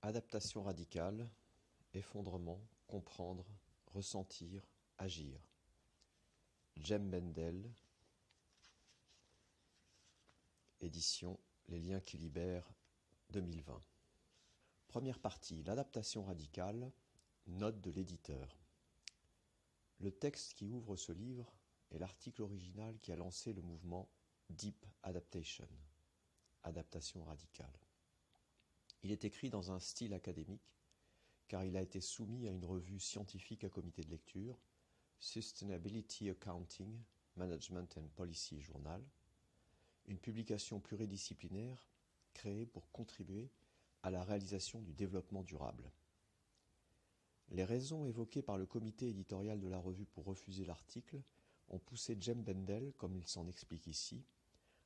Adaptation radicale, effondrement, comprendre, ressentir, agir. Jem Bendel, édition Les liens qui libèrent, 2020. Première partie, l'adaptation radicale, note de l'éditeur. Le texte qui ouvre ce livre est l'article original qui a lancé le mouvement Deep Adaptation, adaptation radicale. Il est écrit dans un style académique, car il a été soumis à une revue scientifique à comité de lecture, Sustainability Accounting, Management and Policy Journal, une publication pluridisciplinaire créée pour contribuer à la réalisation du développement durable. Les raisons évoquées par le comité éditorial de la revue pour refuser l'article ont poussé Jem Bendel, comme il s'en explique ici,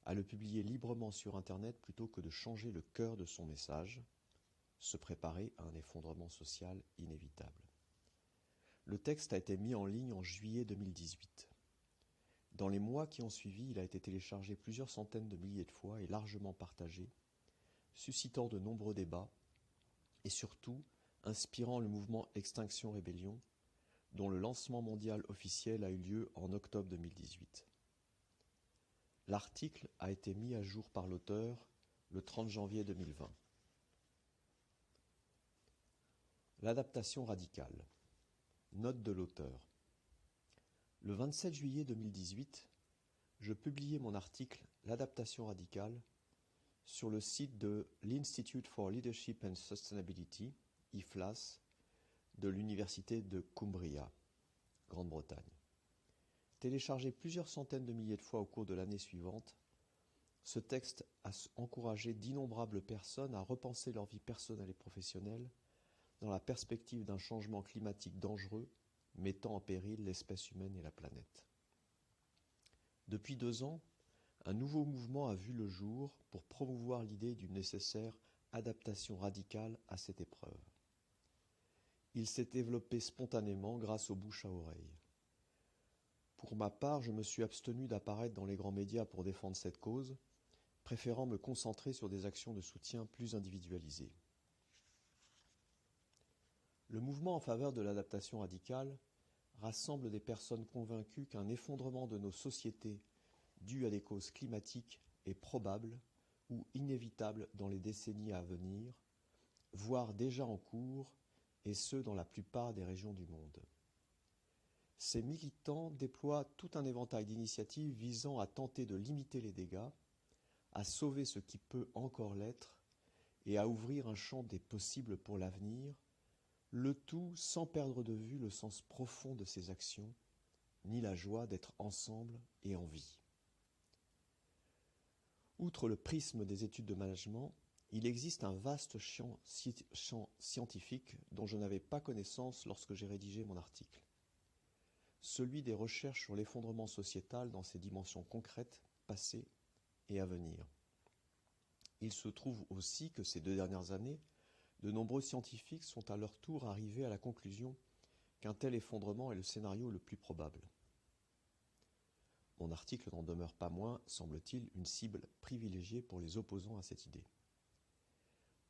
à le publier librement sur Internet plutôt que de changer le cœur de son message, se préparer à un effondrement social inévitable. Le texte a été mis en ligne en juillet 2018. Dans les mois qui ont suivi, il a été téléchargé plusieurs centaines de milliers de fois et largement partagé, suscitant de nombreux débats et surtout inspirant le mouvement Extinction Rébellion, dont le lancement mondial officiel a eu lieu en octobre 2018. L'article a été mis à jour par l'auteur le 30 janvier 2020. L'adaptation radicale. Note de l'auteur. Le 27 juillet 2018, je publiais mon article « L'adaptation radicale » sur le site de l'Institute for Leadership and Sustainability, IFLAS, de l'Université de Cumbria, Grande-Bretagne. Téléchargé plusieurs centaines de milliers de fois au cours de l'année suivante, ce texte a encouragé d'innombrables personnes à repenser leur vie personnelle et professionnelle dans la perspective d'un changement climatique dangereux mettant en péril l'espèce humaine et la planète. Depuis 2 ans, un nouveau mouvement a vu le jour pour promouvoir l'idée d'une nécessaire adaptation radicale à cette épreuve. Il s'est développé spontanément grâce au bouche à oreille. Pour ma part, je me suis abstenu d'apparaître dans les grands médias pour défendre cette cause, préférant me concentrer sur des actions de soutien plus individualisées. Le mouvement en faveur de l'adaptation radicale rassemble des personnes convaincues qu'un effondrement de nos sociétés dû à des causes climatiques est probable ou inévitable dans les décennies à venir, voire déjà en cours, et ce dans la plupart des régions du monde. Ces militants déploient tout un éventail d'initiatives visant à tenter de limiter les dégâts, à sauver ce qui peut encore l'être et à ouvrir un champ des possibles pour l'avenir, le tout sans perdre de vue le sens profond de ces actions, ni la joie d'être ensemble et en vie. Outre le prisme des études de management, il existe un vaste champ scientifique dont je n'avais pas connaissance lorsque j'ai rédigé mon article. Celui des recherches sur l'effondrement sociétal dans ses dimensions concrètes, passées et à venir. Il se trouve aussi que ces 2 dernières années, de nombreux scientifiques sont à leur tour arrivés à la conclusion qu'un tel effondrement est le scénario le plus probable. Mon article n'en demeure pas moins, semble-t-il, une cible privilégiée pour les opposants à cette idée.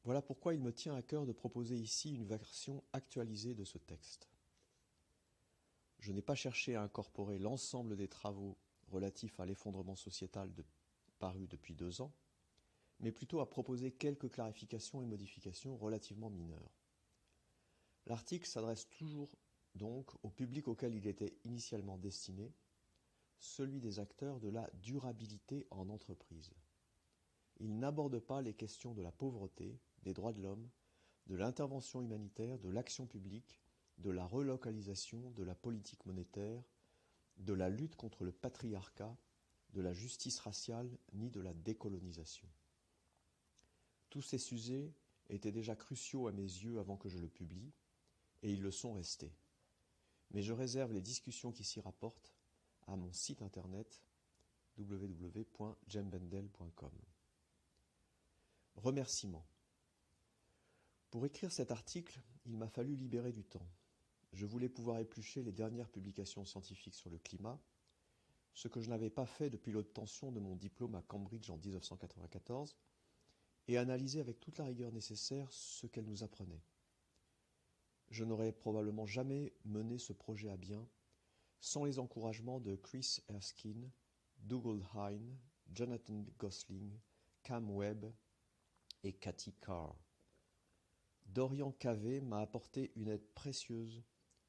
Voilà pourquoi il me tient à cœur de proposer ici une version actualisée de ce texte. Je n'ai pas cherché à incorporer l'ensemble des travaux relatifs à l'effondrement sociétal parus depuis 2 ans, mais plutôt à proposer quelques clarifications et modifications relativement mineures. L'article s'adresse toujours donc au public auquel il était initialement destiné, celui des acteurs de la durabilité en entreprise. Il n'aborde pas les questions de la pauvreté, des droits de l'homme, de l'intervention humanitaire, de l'action publique, de la relocalisation, de la politique monétaire, de la lutte contre le patriarcat, de la justice raciale, ni de la décolonisation. Tous ces sujets étaient déjà cruciaux à mes yeux avant que je le publie, et ils le sont restés. Mais je réserve les discussions qui s'y rapportent à mon site internet www.jembendel.com. Remerciements. Pour écrire cet article, il m'a fallu libérer du temps. Je voulais pouvoir éplucher les dernières publications scientifiques sur le climat, ce que je n'avais pas fait depuis l'obtention de mon diplôme à Cambridge en 1994, et analysé avec toute la rigueur nécessaire ce qu'elle nous apprenait. Je n'aurais probablement jamais mené ce projet à bien sans les encouragements de Chris Erskine, Dougal Hine, Jonathan Gosling, Cam Webb et Cathy Carr. Dorian Cavey m'a apporté une aide précieuse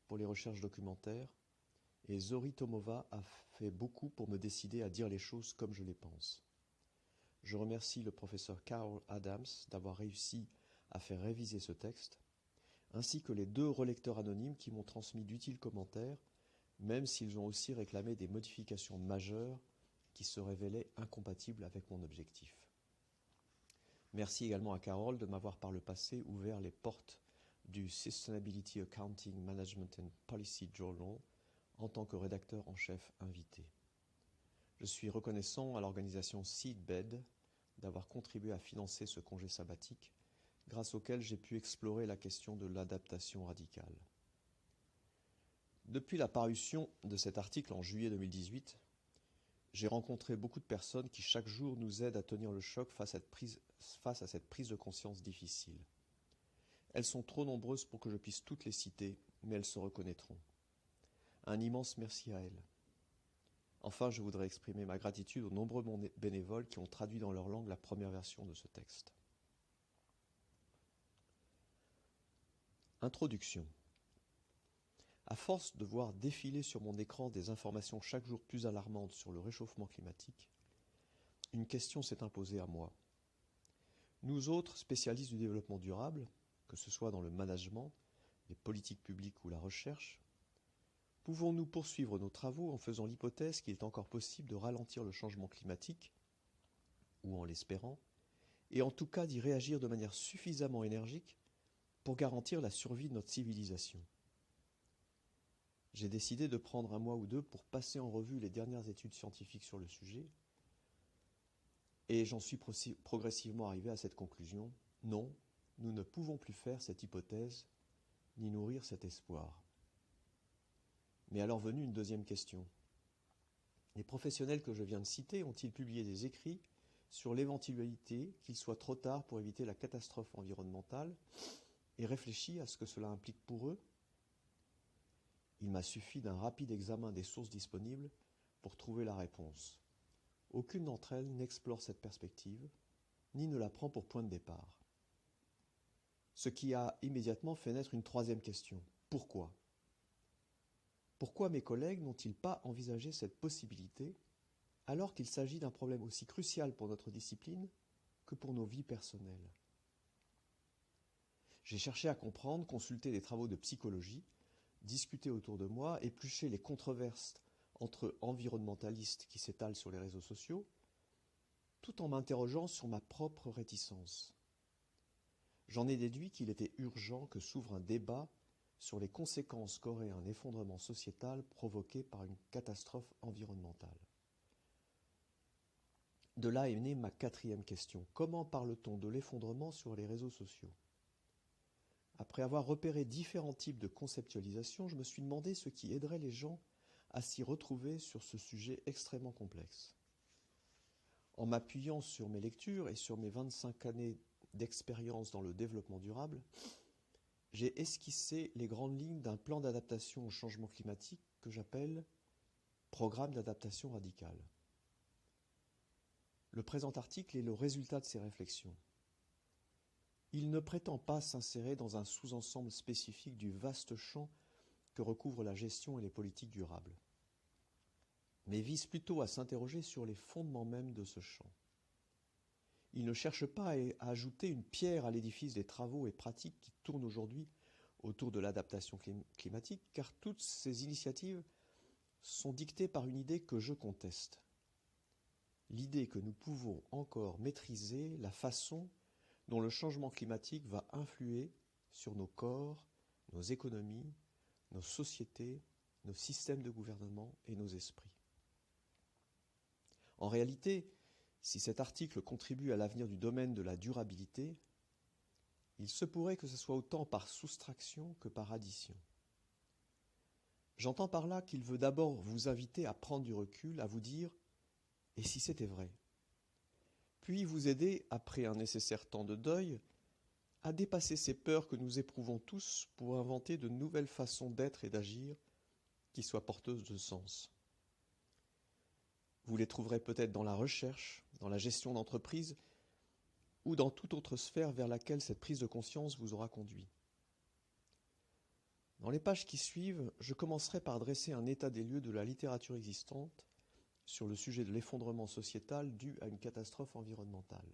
pour les recherches documentaires et Zori Tomova a fait beaucoup pour me décider à dire les choses comme je les pense. Je remercie le professeur Carl Adams d'avoir réussi à faire réviser ce texte, ainsi que les 2 relecteurs anonymes qui m'ont transmis d'utiles commentaires, même s'ils ont aussi réclamé des modifications majeures qui se révélaient incompatibles avec mon objectif. Merci également à Carol de m'avoir par le passé ouvert les portes du Sustainability Accounting Management and Policy Journal en tant que rédacteur en chef invité. Je suis reconnaissant à l'organisation Seedbed d'avoir contribué à financer ce congé sabbatique, grâce auquel j'ai pu explorer la question de l'adaptation radicale. Depuis la parution de cet article en juillet 2018, j'ai rencontré beaucoup de personnes qui chaque jour nous aident à tenir le choc face à cette prise de conscience difficile. Elles sont trop nombreuses pour que je puisse toutes les citer, mais elles se reconnaîtront. Un immense merci à elles. Enfin, je voudrais exprimer ma gratitude aux nombreux bénévoles qui ont traduit dans leur langue la première version de ce texte. Introduction. À force de voir défiler sur mon écran des informations chaque jour plus alarmantes sur le réchauffement climatique, une question s'est imposée à moi. Nous autres, spécialistes du développement durable, que ce soit dans le management, les politiques publiques ou la recherche, pouvons-nous poursuivre nos travaux en faisant l'hypothèse qu'il est encore possible de ralentir le changement climatique, ou en l'espérant, et en tout cas d'y réagir de manière suffisamment énergique pour garantir la survie de notre civilisation? J'ai décidé de prendre 1 mois ou 2 pour passer en revue les dernières études scientifiques sur le sujet, et j'en suis progressivement arrivé à cette conclusion. Non, nous ne pouvons plus faire cette hypothèse, ni nourrir cet espoir. Mais alors venue une deuxième question. Les professionnels que je viens de citer ont-ils publié des écrits sur l'éventualité qu'il soit trop tard pour éviter la catastrophe environnementale et réfléchi à ce que cela implique pour eux? Il m'a suffi d'un rapide examen des sources disponibles pour trouver la réponse. Aucune d'entre elles n'explore cette perspective, ni ne la prend pour point de départ. Ce qui a immédiatement fait naître une troisième question. Pourquoi ? Pourquoi mes collègues n'ont-ils pas envisagé cette possibilité alors qu'il s'agit d'un problème aussi crucial pour notre discipline que pour nos vies personnelles? J'ai cherché à comprendre, consulté des travaux de psychologie, discuter autour de moi, éplucher les controverses entre environnementalistes qui s'étalent sur les réseaux sociaux, tout en m'interrogeant sur ma propre réticence. J'en ai déduit qu'il était urgent que s'ouvre un débat sur les conséquences qu'aurait un effondrement sociétal provoqué par une catastrophe environnementale. De là est née ma 4e question. Comment parle-t-on de l'effondrement sur les réseaux sociaux ? Après avoir repéré différents types de conceptualisation, je me suis demandé ce qui aiderait les gens à s'y retrouver sur ce sujet extrêmement complexe. En m'appuyant sur mes lectures et sur mes 25 années d'expérience dans le développement durable, j'ai esquissé les grandes lignes d'un plan d'adaptation au changement climatique que j'appelle « Programme d'adaptation radicale ». Le présent article est le résultat de ces réflexions. Il ne prétend pas s'insérer dans un sous-ensemble spécifique du vaste champ que recouvre la gestion et les politiques durables, mais vise plutôt à s'interroger sur les fondements mêmes de ce champ. Il ne cherche pas à ajouter une pierre à l'édifice des travaux et pratiques qui tournent aujourd'hui autour de l'adaptation climatique, car toutes ces initiatives sont dictées par une idée que je conteste. L'idée que nous pouvons encore maîtriser la façon dont le changement climatique va influer sur nos corps, nos économies, nos sociétés, nos systèmes de gouvernement et nos esprits. En réalité, si cet article contribue à l'avenir du domaine de la durabilité, il se pourrait que ce soit autant par soustraction que par addition. J'entends par là qu'il veut d'abord vous inviter à prendre du recul, à vous dire « et si c'était vrai ?» puis vous aider, après un nécessaire temps de deuil, à dépasser ces peurs que nous éprouvons tous pour inventer de nouvelles façons d'être et d'agir qui soient porteuses de sens. Vous les trouverez peut-être dans la recherche, dans la gestion d'entreprise ou dans toute autre sphère vers laquelle cette prise de conscience vous aura conduit. Dans les pages qui suivent, je commencerai par dresser un état des lieux de la littérature existante sur le sujet de l'effondrement sociétal dû à une catastrophe environnementale.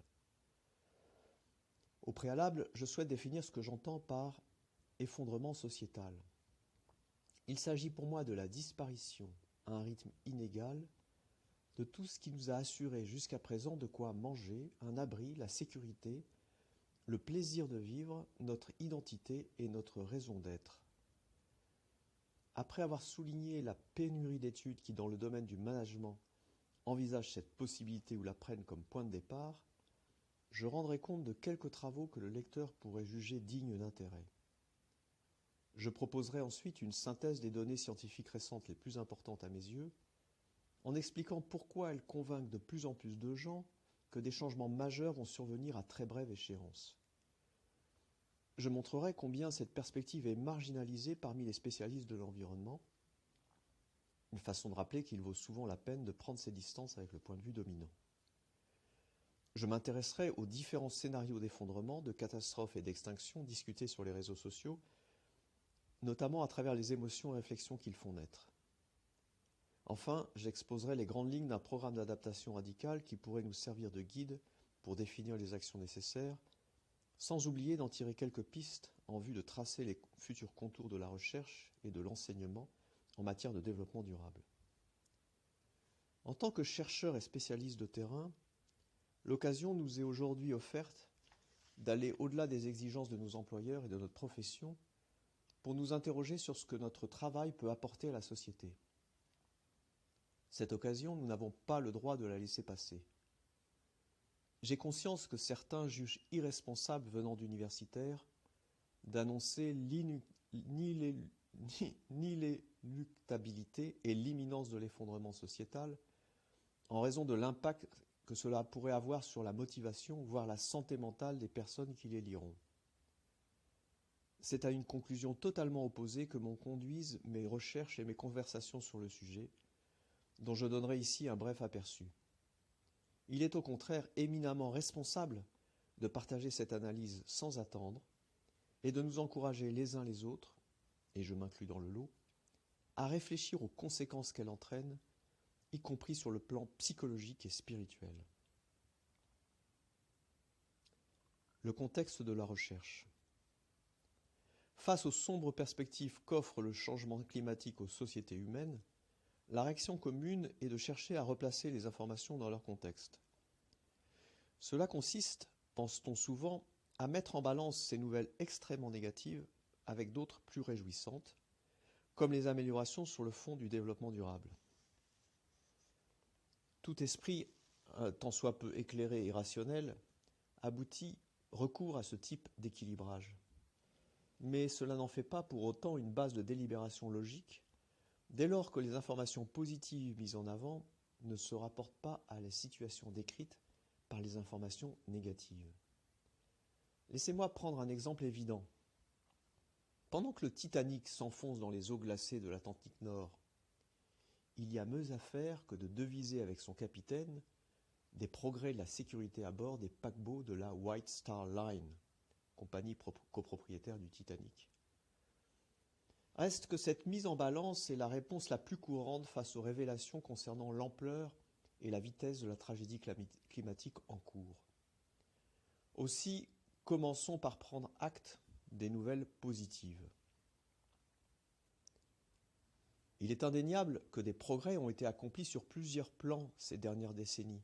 Au préalable, je souhaite définir ce que j'entends par effondrement sociétal. Il s'agit pour moi de la disparition, à un rythme inégal, de tout ce qui nous a assuré jusqu'à présent de quoi manger, un abri, la sécurité, le plaisir de vivre, notre identité et notre raison d'être. Après avoir souligné la pénurie d'études qui, dans le domaine du management, envisagent cette possibilité ou la prennent comme point de départ, je rendrai compte de quelques travaux que le lecteur pourrait juger dignes d'intérêt. Je proposerai ensuite une synthèse des données scientifiques récentes les plus importantes à mes yeux, en expliquant pourquoi elles convainquent de plus en plus de gens que des changements majeurs vont survenir à très brève échéance. Je montrerai combien cette perspective est marginalisée parmi les spécialistes de l'environnement, une façon de rappeler qu'il vaut souvent la peine de prendre ses distances avec le point de vue dominant. Je m'intéresserai aux différents scénarios d'effondrement, de catastrophes et d'extinction discutés sur les réseaux sociaux, notamment à travers les émotions et réflexions qu'ils font naître. Enfin, j'exposerai les grandes lignes d'un programme d'adaptation radicale qui pourrait nous servir de guide pour définir les actions nécessaires, sans oublier d'en tirer quelques pistes en vue de tracer les futurs contours de la recherche et de l'enseignement en matière de développement durable. En tant que chercheur et spécialiste de terrain, l'occasion nous est aujourd'hui offerte d'aller au-delà des exigences de nos employeurs et de notre profession pour nous interroger sur ce que notre travail peut apporter à la société. Cette occasion, nous n'avons pas le droit de la laisser passer. J'ai conscience que certains jugent irresponsable venant d'universitaires d'annoncer l'inéluctabilité et l'imminence de l'effondrement sociétal en raison de l'impact que cela pourrait avoir sur la motivation, voire la santé mentale des personnes qui les liront. C'est à une conclusion totalement opposée que m'ont conduisent mes recherches et mes conversations sur le sujet, dont je donnerai ici un bref aperçu. Il est au contraire éminemment responsable de partager cette analyse sans attendre et de nous encourager les uns les autres, et je m'inclus dans le lot, à réfléchir aux conséquences qu'elle entraîne, y compris sur le plan psychologique et spirituel. Le contexte de la recherche. Face aux sombres perspectives qu'offre le changement climatique aux sociétés humaines, la réaction commune est de chercher à replacer les informations dans leur contexte. Cela consiste, pense-t-on souvent, à mettre en balance ces nouvelles extrêmement négatives avec d'autres plus réjouissantes, comme les améliorations sur le fond du développement durable. Tout esprit, tant soit peu éclairé et rationnel, recourt à ce type d'équilibrage. Mais cela n'en fait pas pour autant une base de délibération logique, dès lors que les informations positives mises en avant ne se rapportent pas à la situation décrite par les informations négatives. Laissez-moi prendre un exemple évident. Pendant que le Titanic s'enfonce dans les eaux glacées de l'Atlantique Nord, il y a mieux à faire que de deviser avec son capitaine des progrès de la sécurité à bord des paquebots de la White Star Line, compagnie copropriétaire du Titanic. Reste que cette mise en balance est la réponse la plus courante face aux révélations concernant l'ampleur et la vitesse de la tragédie climatique en cours. Aussi, commençons par prendre acte des nouvelles positives. Il est indéniable que des progrès ont été accomplis sur plusieurs plans ces dernières décennies,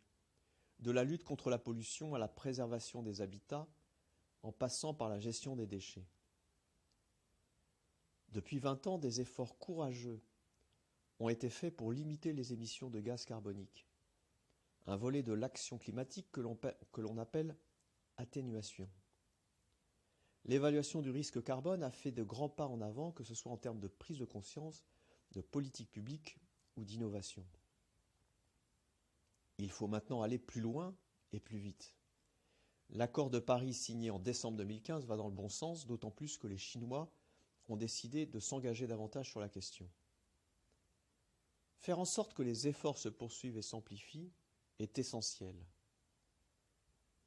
de la lutte contre la pollution à la préservation des habitats, en passant par la gestion des déchets. Depuis 20 ans, des efforts courageux ont été faits pour limiter les émissions de gaz carboniques, un volet de l'action climatique que l'on appelle atténuation. L'évaluation du risque carbone a fait de grands pas en avant, que ce soit en termes de prise de conscience, de politique publique ou d'innovation. Il faut maintenant aller plus loin et plus vite. L'accord de Paris signé en décembre 2015 va dans le bon sens, d'autant plus que les Chinois ont décidé de s'engager davantage sur la question. Faire en sorte que les efforts se poursuivent et s'amplifient est essentiel.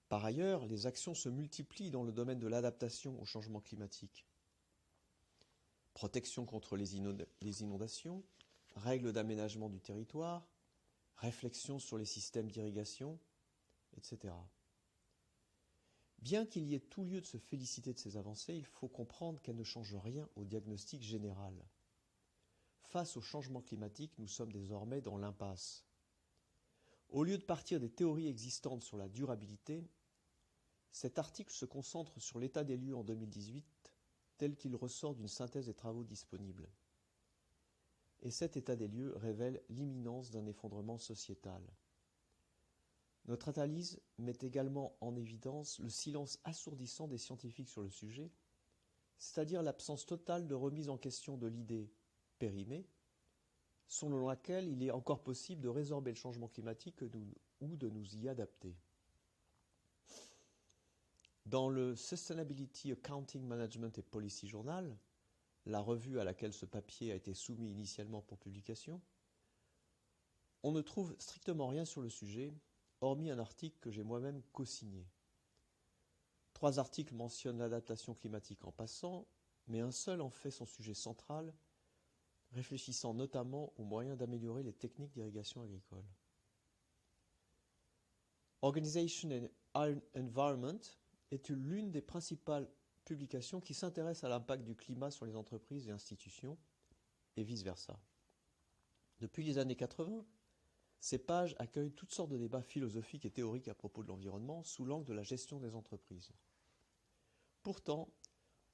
Par ailleurs, les actions se multiplient dans le domaine de l'adaptation au changement climatique. Protection contre les inondations, règles d'aménagement du territoire, réflexion sur les systèmes d'irrigation, etc. Bien qu'il y ait tout lieu de se féliciter de ces avancées, il faut comprendre qu'elles ne changent rien au diagnostic général. Face au changement climatique, nous sommes désormais dans l'impasse. Au lieu de partir des théories existantes sur la durabilité, cet article se concentre sur l'état des lieux en 2018, tel qu'il ressort d'une synthèse des travaux disponibles. Et cet état des lieux révèle l'imminence d'un effondrement sociétal. Notre analyse met également en évidence le silence assourdissant des scientifiques sur le sujet, c'est-à-dire l'absence totale de remise en question de l'idée périmée, selon laquelle il est encore possible de résorber le changement climatique ou de nous y adapter. Dans le Sustainability Accounting Management and Policy Journal, la revue à laquelle ce papier a été soumis initialement pour publication, on ne trouve strictement rien sur le sujet, hormis un article que j'ai moi-même co-signé. 3 articles mentionnent l'adaptation climatique en passant, mais un seul en fait son sujet central, réfléchissant notamment aux moyens d'améliorer les techniques d'irrigation agricole. Organization and Environment est l'une des principales publications qui s'intéresse à l'impact du climat sur les entreprises et institutions, et vice-versa. Depuis les années 80, ces pages accueillent toutes sortes de débats philosophiques et théoriques à propos de l'environnement sous l'angle de la gestion des entreprises. Pourtant,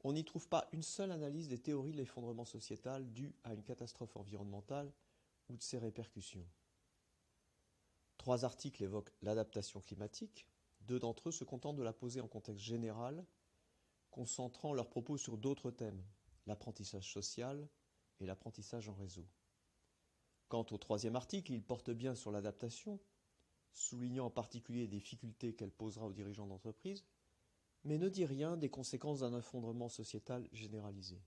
on n'y trouve pas une seule analyse des théories de l'effondrement sociétal dû à une catastrophe environnementale ou de ses répercussions. 3 articles évoquent l'adaptation climatique, 2 d'entre eux se contentent de la poser en contexte général, concentrant leurs propos sur d'autres thèmes, l'apprentissage social et l'apprentissage en réseau. Quant au 3e article, il porte bien sur l'adaptation, soulignant en particulier les difficultés qu'elle posera aux dirigeants d'entreprise, mais ne dit rien des conséquences d'un effondrement sociétal généralisé.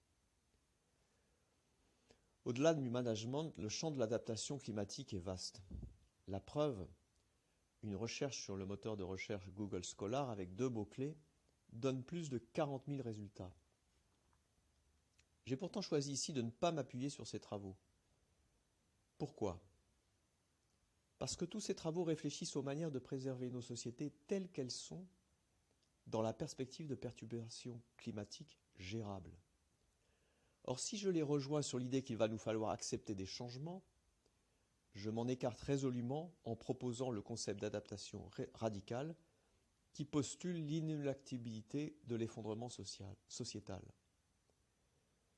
Au-delà du management, le champ de l'adaptation climatique est vaste. La preuve, une recherche sur le moteur de recherche Google Scholar avec 2 mots-clés donne plus de 40 000 résultats. J'ai pourtant choisi ici de ne pas m'appuyer sur ces travaux. Pourquoi ? Parce que tous ces travaux réfléchissent aux manières de préserver nos sociétés telles qu'elles sont dans la perspective de perturbations climatiques gérables. Or, si je les rejoins sur l'idée qu'il va nous falloir accepter des changements, je m'en écarte résolument en proposant le concept d'adaptation radicale qui postule l'inéluctabilité de l'effondrement sociétal.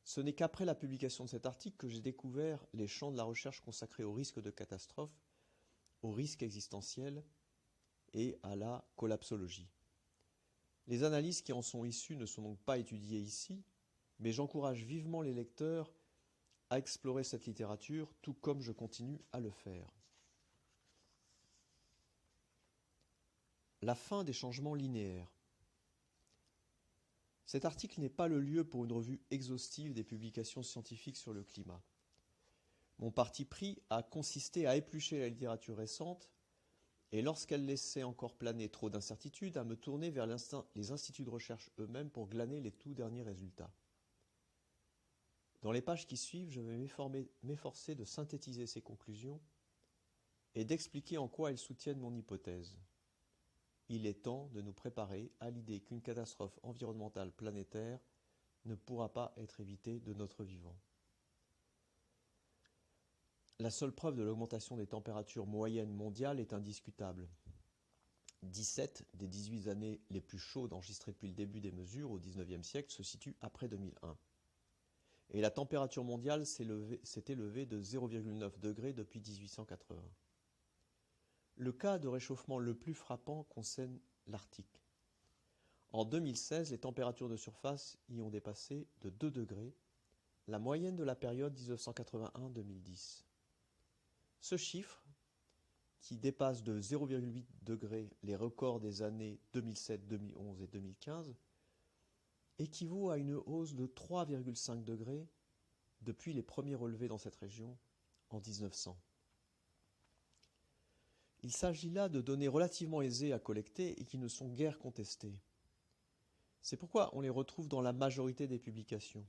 Ce n'est qu'après la publication de cet article que j'ai découvert les champs de la recherche consacrés au risque de catastrophe, au risque existentiel et à la collapsologie. Les analyses qui en sont issues ne sont donc pas étudiées ici, mais j'encourage vivement les lecteurs à explorer cette littérature, tout comme je continue à le faire. La fin des changements linéaires. Cet article n'est pas le lieu pour une revue exhaustive des publications scientifiques sur le climat. Mon parti pris a consisté à éplucher la littérature récente et lorsqu'elle laissait encore planer trop d'incertitudes, à me tourner vers les instituts de recherche eux-mêmes pour glaner les tout derniers résultats. Dans les pages qui suivent, je vais m'efforcer de synthétiser ces conclusions et d'expliquer en quoi elles soutiennent mon hypothèse. Il est temps de nous préparer à l'idée qu'une catastrophe environnementale planétaire ne pourra pas être évitée de notre vivant. La seule preuve de l'augmentation des températures moyennes mondiales est indiscutable. 17 des 18 années les plus chaudes enregistrées depuis le début des mesures au XIXe siècle se situent après 2001. Et la température mondiale s'est élevée de 0,9 degrés depuis 1880. Le cas de réchauffement le plus frappant concerne l'Arctique. En 2016, les températures de surface y ont dépassé de 2 degrés, la moyenne de la période 1981-2010. Ce chiffre qui dépasse de 0,8 degrés les records des années 2007, 2011 et 2015, équivaut à une hausse de 3,5 degrés depuis les premiers relevés dans cette région en 1900. Il s'agit là de données relativement aisées à collecter et qui ne sont guère contestées. C'est pourquoi on les retrouve dans la majorité des publications.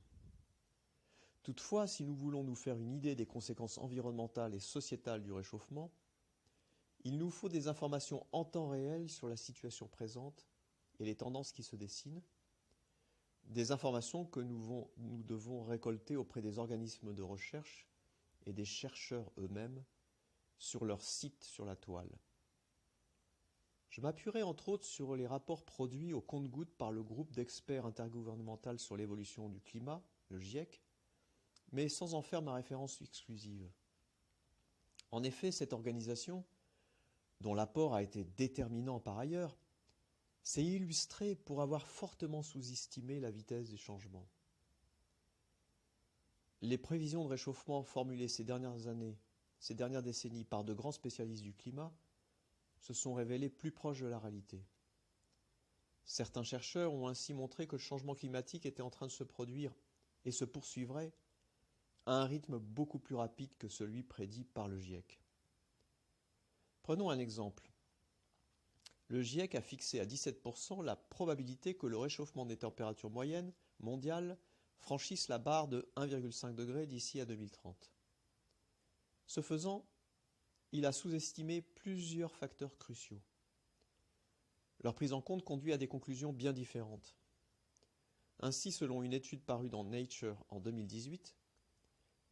Toutefois, si nous voulons nous faire une idée des conséquences environnementales et sociétales du réchauffement, il nous faut des informations en temps réel sur la situation présente et les tendances qui se dessinent, des informations que nous devons récolter auprès des organismes de recherche et des chercheurs eux-mêmes sur leur site sur la toile. Je m'appuierai entre autres sur les rapports produits au compte-gouttes par le groupe d'experts intergouvernemental sur l'évolution du climat, le GIEC, mais sans en faire ma référence exclusive. En effet, cette organisation, dont l'apport a été déterminant par ailleurs, s'est illustrée pour avoir fortement sous-estimé la vitesse des changements. Les prévisions de réchauffement formulées ces dernières décennies par de grands spécialistes du climat se sont révélées plus proches de la réalité. Certains chercheurs ont ainsi montré que le changement climatique était en train de se produire et se poursuivrait à un rythme beaucoup plus rapide que celui prédit par le GIEC. Prenons un exemple. Le GIEC a fixé à 17% la probabilité que le réchauffement des températures moyennes mondiales franchisse la barre de 1,5 degré d'ici à 2030. Ce faisant, il a sous-estimé plusieurs facteurs cruciaux. Leur prise en compte conduit à des conclusions bien différentes. Ainsi, selon une étude parue dans Nature en 2018,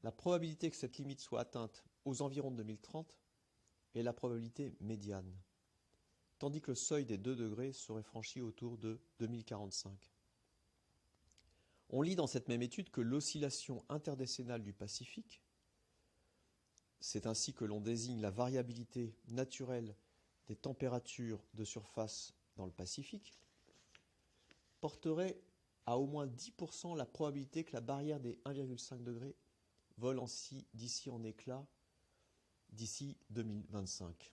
la probabilité que cette limite soit atteinte aux environs de 2030 est la probabilité médiane, tandis que le seuil des 2 degrés serait franchi autour de 2045. On lit dans cette même étude que l'oscillation interdécennale du Pacifique, c'est ainsi que l'on désigne la variabilité naturelle des températures de surface dans le Pacifique, porterait à au moins 10% la probabilité que la barrière des 1,5 degrés vole d'ici en éclats d'ici 2025.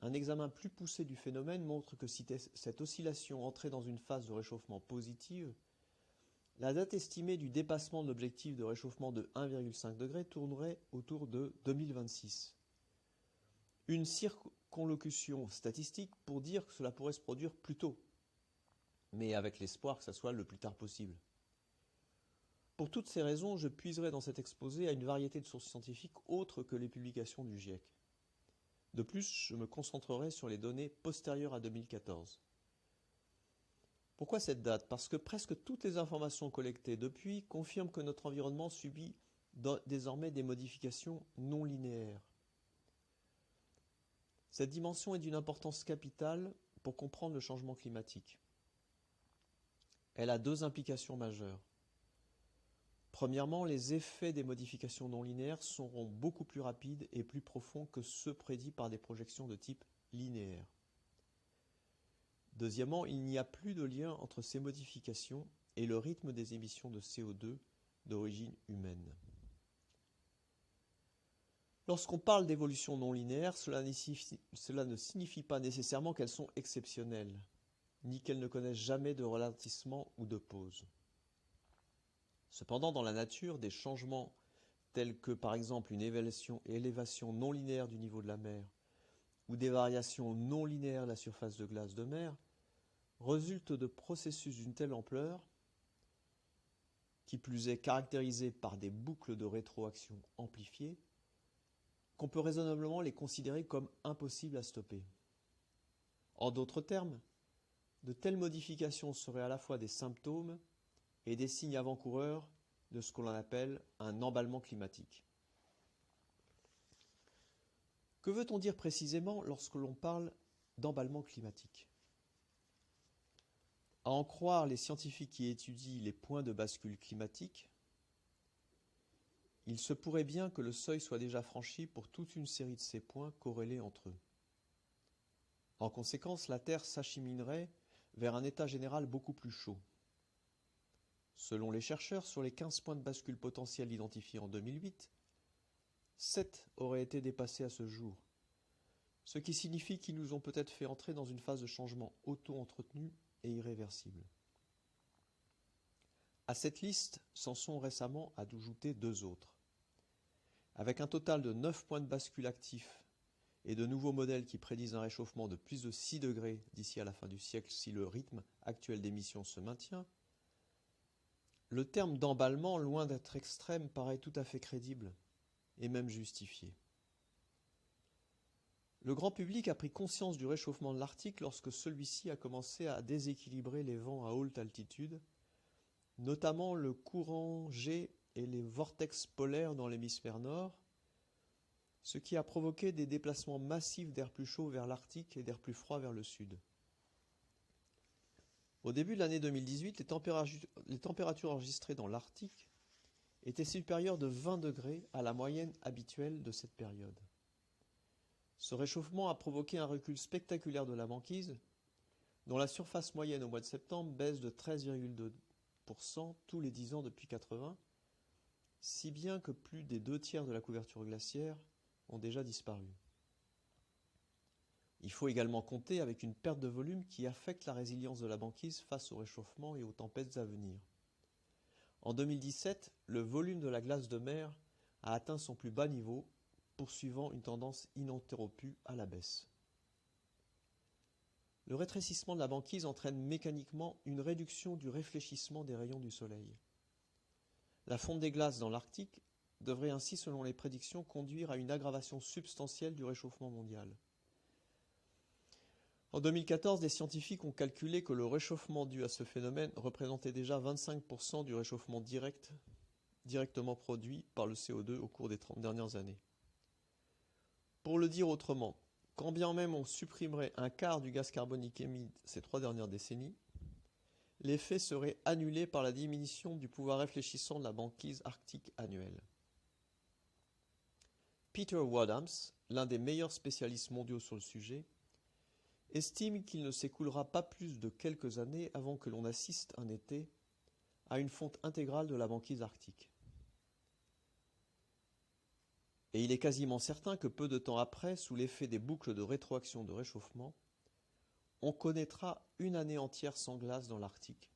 Un examen plus poussé du phénomène montre que si cette oscillation entrait dans une phase de réchauffement positive, la date estimée du dépassement de l'objectif de réchauffement de 1,5 degré tournerait autour de 2026. Une circonlocution statistique pour dire que cela pourrait se produire plus tôt, mais avec l'espoir que ça soit le plus tard possible. Pour toutes ces raisons, je puiserai dans cet exposé à une variété de sources scientifiques autres que les publications du GIEC. De plus, je me concentrerai sur les données postérieures à 2014. Pourquoi cette date? Parce que presque toutes les informations collectées depuis confirment que notre environnement subit désormais des modifications non linéaires. Cette dimension est d'une importance capitale pour comprendre le changement climatique. Elle a deux implications majeures. Premièrement, les effets des modifications non linéaires seront beaucoup plus rapides et plus profonds que ceux prédits par des projections de type linéaire. Deuxièmement, il n'y a plus de lien entre ces modifications et le rythme des émissions de CO2 d'origine humaine. Lorsqu'on parle d'évolution non linéaire, cela ne signifie pas nécessairement qu'elles sont exceptionnelles, ni qu'elles ne connaissent jamais de ralentissement ou de pause. Cependant, dans la nature, des changements tels que par exemple une élévation non linéaire du niveau de la mer ou des variations non linéaires de la surface de glace de mer résultent de processus d'une telle ampleur, qui plus est caractérisés par des boucles de rétroaction amplifiées, qu'on peut raisonnablement les considérer comme impossibles à stopper. En d'autres termes, de telles modifications seraient à la fois des symptômes et des signes avant-coureurs de ce que l'on appelle un emballement climatique. Que veut-on dire précisément lorsque l'on parle d'emballement climatique? À en croire les scientifiques qui étudient les points de bascule climatique, il se pourrait bien que le seuil soit déjà franchi pour toute une série de ces points corrélés entre eux. En conséquence, la Terre s'acheminerait vers un état général beaucoup plus chaud. Selon les chercheurs, sur les 15 points de bascule potentiels identifiés en 2008, 7 auraient été dépassés à ce jour, ce qui signifie qu'ils nous ont peut-être fait entrer dans une phase de changement auto-entretenu et irréversible. À cette liste s'en sont récemment ajoutés 2 autres. Avec un total de 9 points de bascule actifs et de nouveaux modèles qui prédisent un réchauffement de plus de 6 degrés d'ici à la fin du siècle si le rythme actuel d'émissions se maintient, le terme d'emballement, loin d'être extrême, paraît tout à fait crédible et même justifié. Le grand public a pris conscience du réchauffement de l'Arctique lorsque celui-ci a commencé à déséquilibrer les vents à haute altitude, notamment le courant G et les vortex polaires dans l'hémisphère nord, ce qui a provoqué des déplacements massifs d'air plus chaud vers l'Arctique et d'air plus froid vers le sud. Au début de l'année 2018, les températures enregistrées dans l'Arctique étaient supérieures de 20 degrés à la moyenne habituelle de cette période. Ce réchauffement a provoqué un recul spectaculaire de la banquise, dont la surface moyenne au mois de septembre baisse de 13,2% tous les 10 ans depuis 80, si bien que plus des 2/3 de la couverture glaciaire ont déjà disparu. Il faut également compter avec une perte de volume qui affecte la résilience de la banquise face au réchauffement et aux tempêtes à venir. En 2017, le volume de la glace de mer a atteint son plus bas niveau, poursuivant une tendance ininterrompue à la baisse. Le rétrécissement de la banquise entraîne mécaniquement une réduction du réfléchissement des rayons du soleil. La fonte des glaces dans l'Arctique devrait ainsi, selon les prédictions, conduire à une aggravation substantielle du réchauffement mondial. En 2014, des scientifiques ont calculé que le réchauffement dû à ce phénomène représentait déjà 25% du réchauffement directement produit par le CO2 au cours des 30 dernières années. Pour le dire autrement, quand bien même on supprimerait un quart du gaz carbonique émis ces 3 dernières décennies, l'effet serait annulé par la diminution du pouvoir réfléchissant de la banquise arctique annuelle. Peter Wadhams, l'un des meilleurs spécialistes mondiaux sur le sujet, estime qu'il ne s'écoulera pas plus de quelques années avant que l'on assiste un été à une fonte intégrale de la banquise arctique. Et il est quasiment certain que peu de temps après, sous l'effet des boucles de rétroaction de réchauffement, on connaîtra une année entière sans glace dans l'Arctique,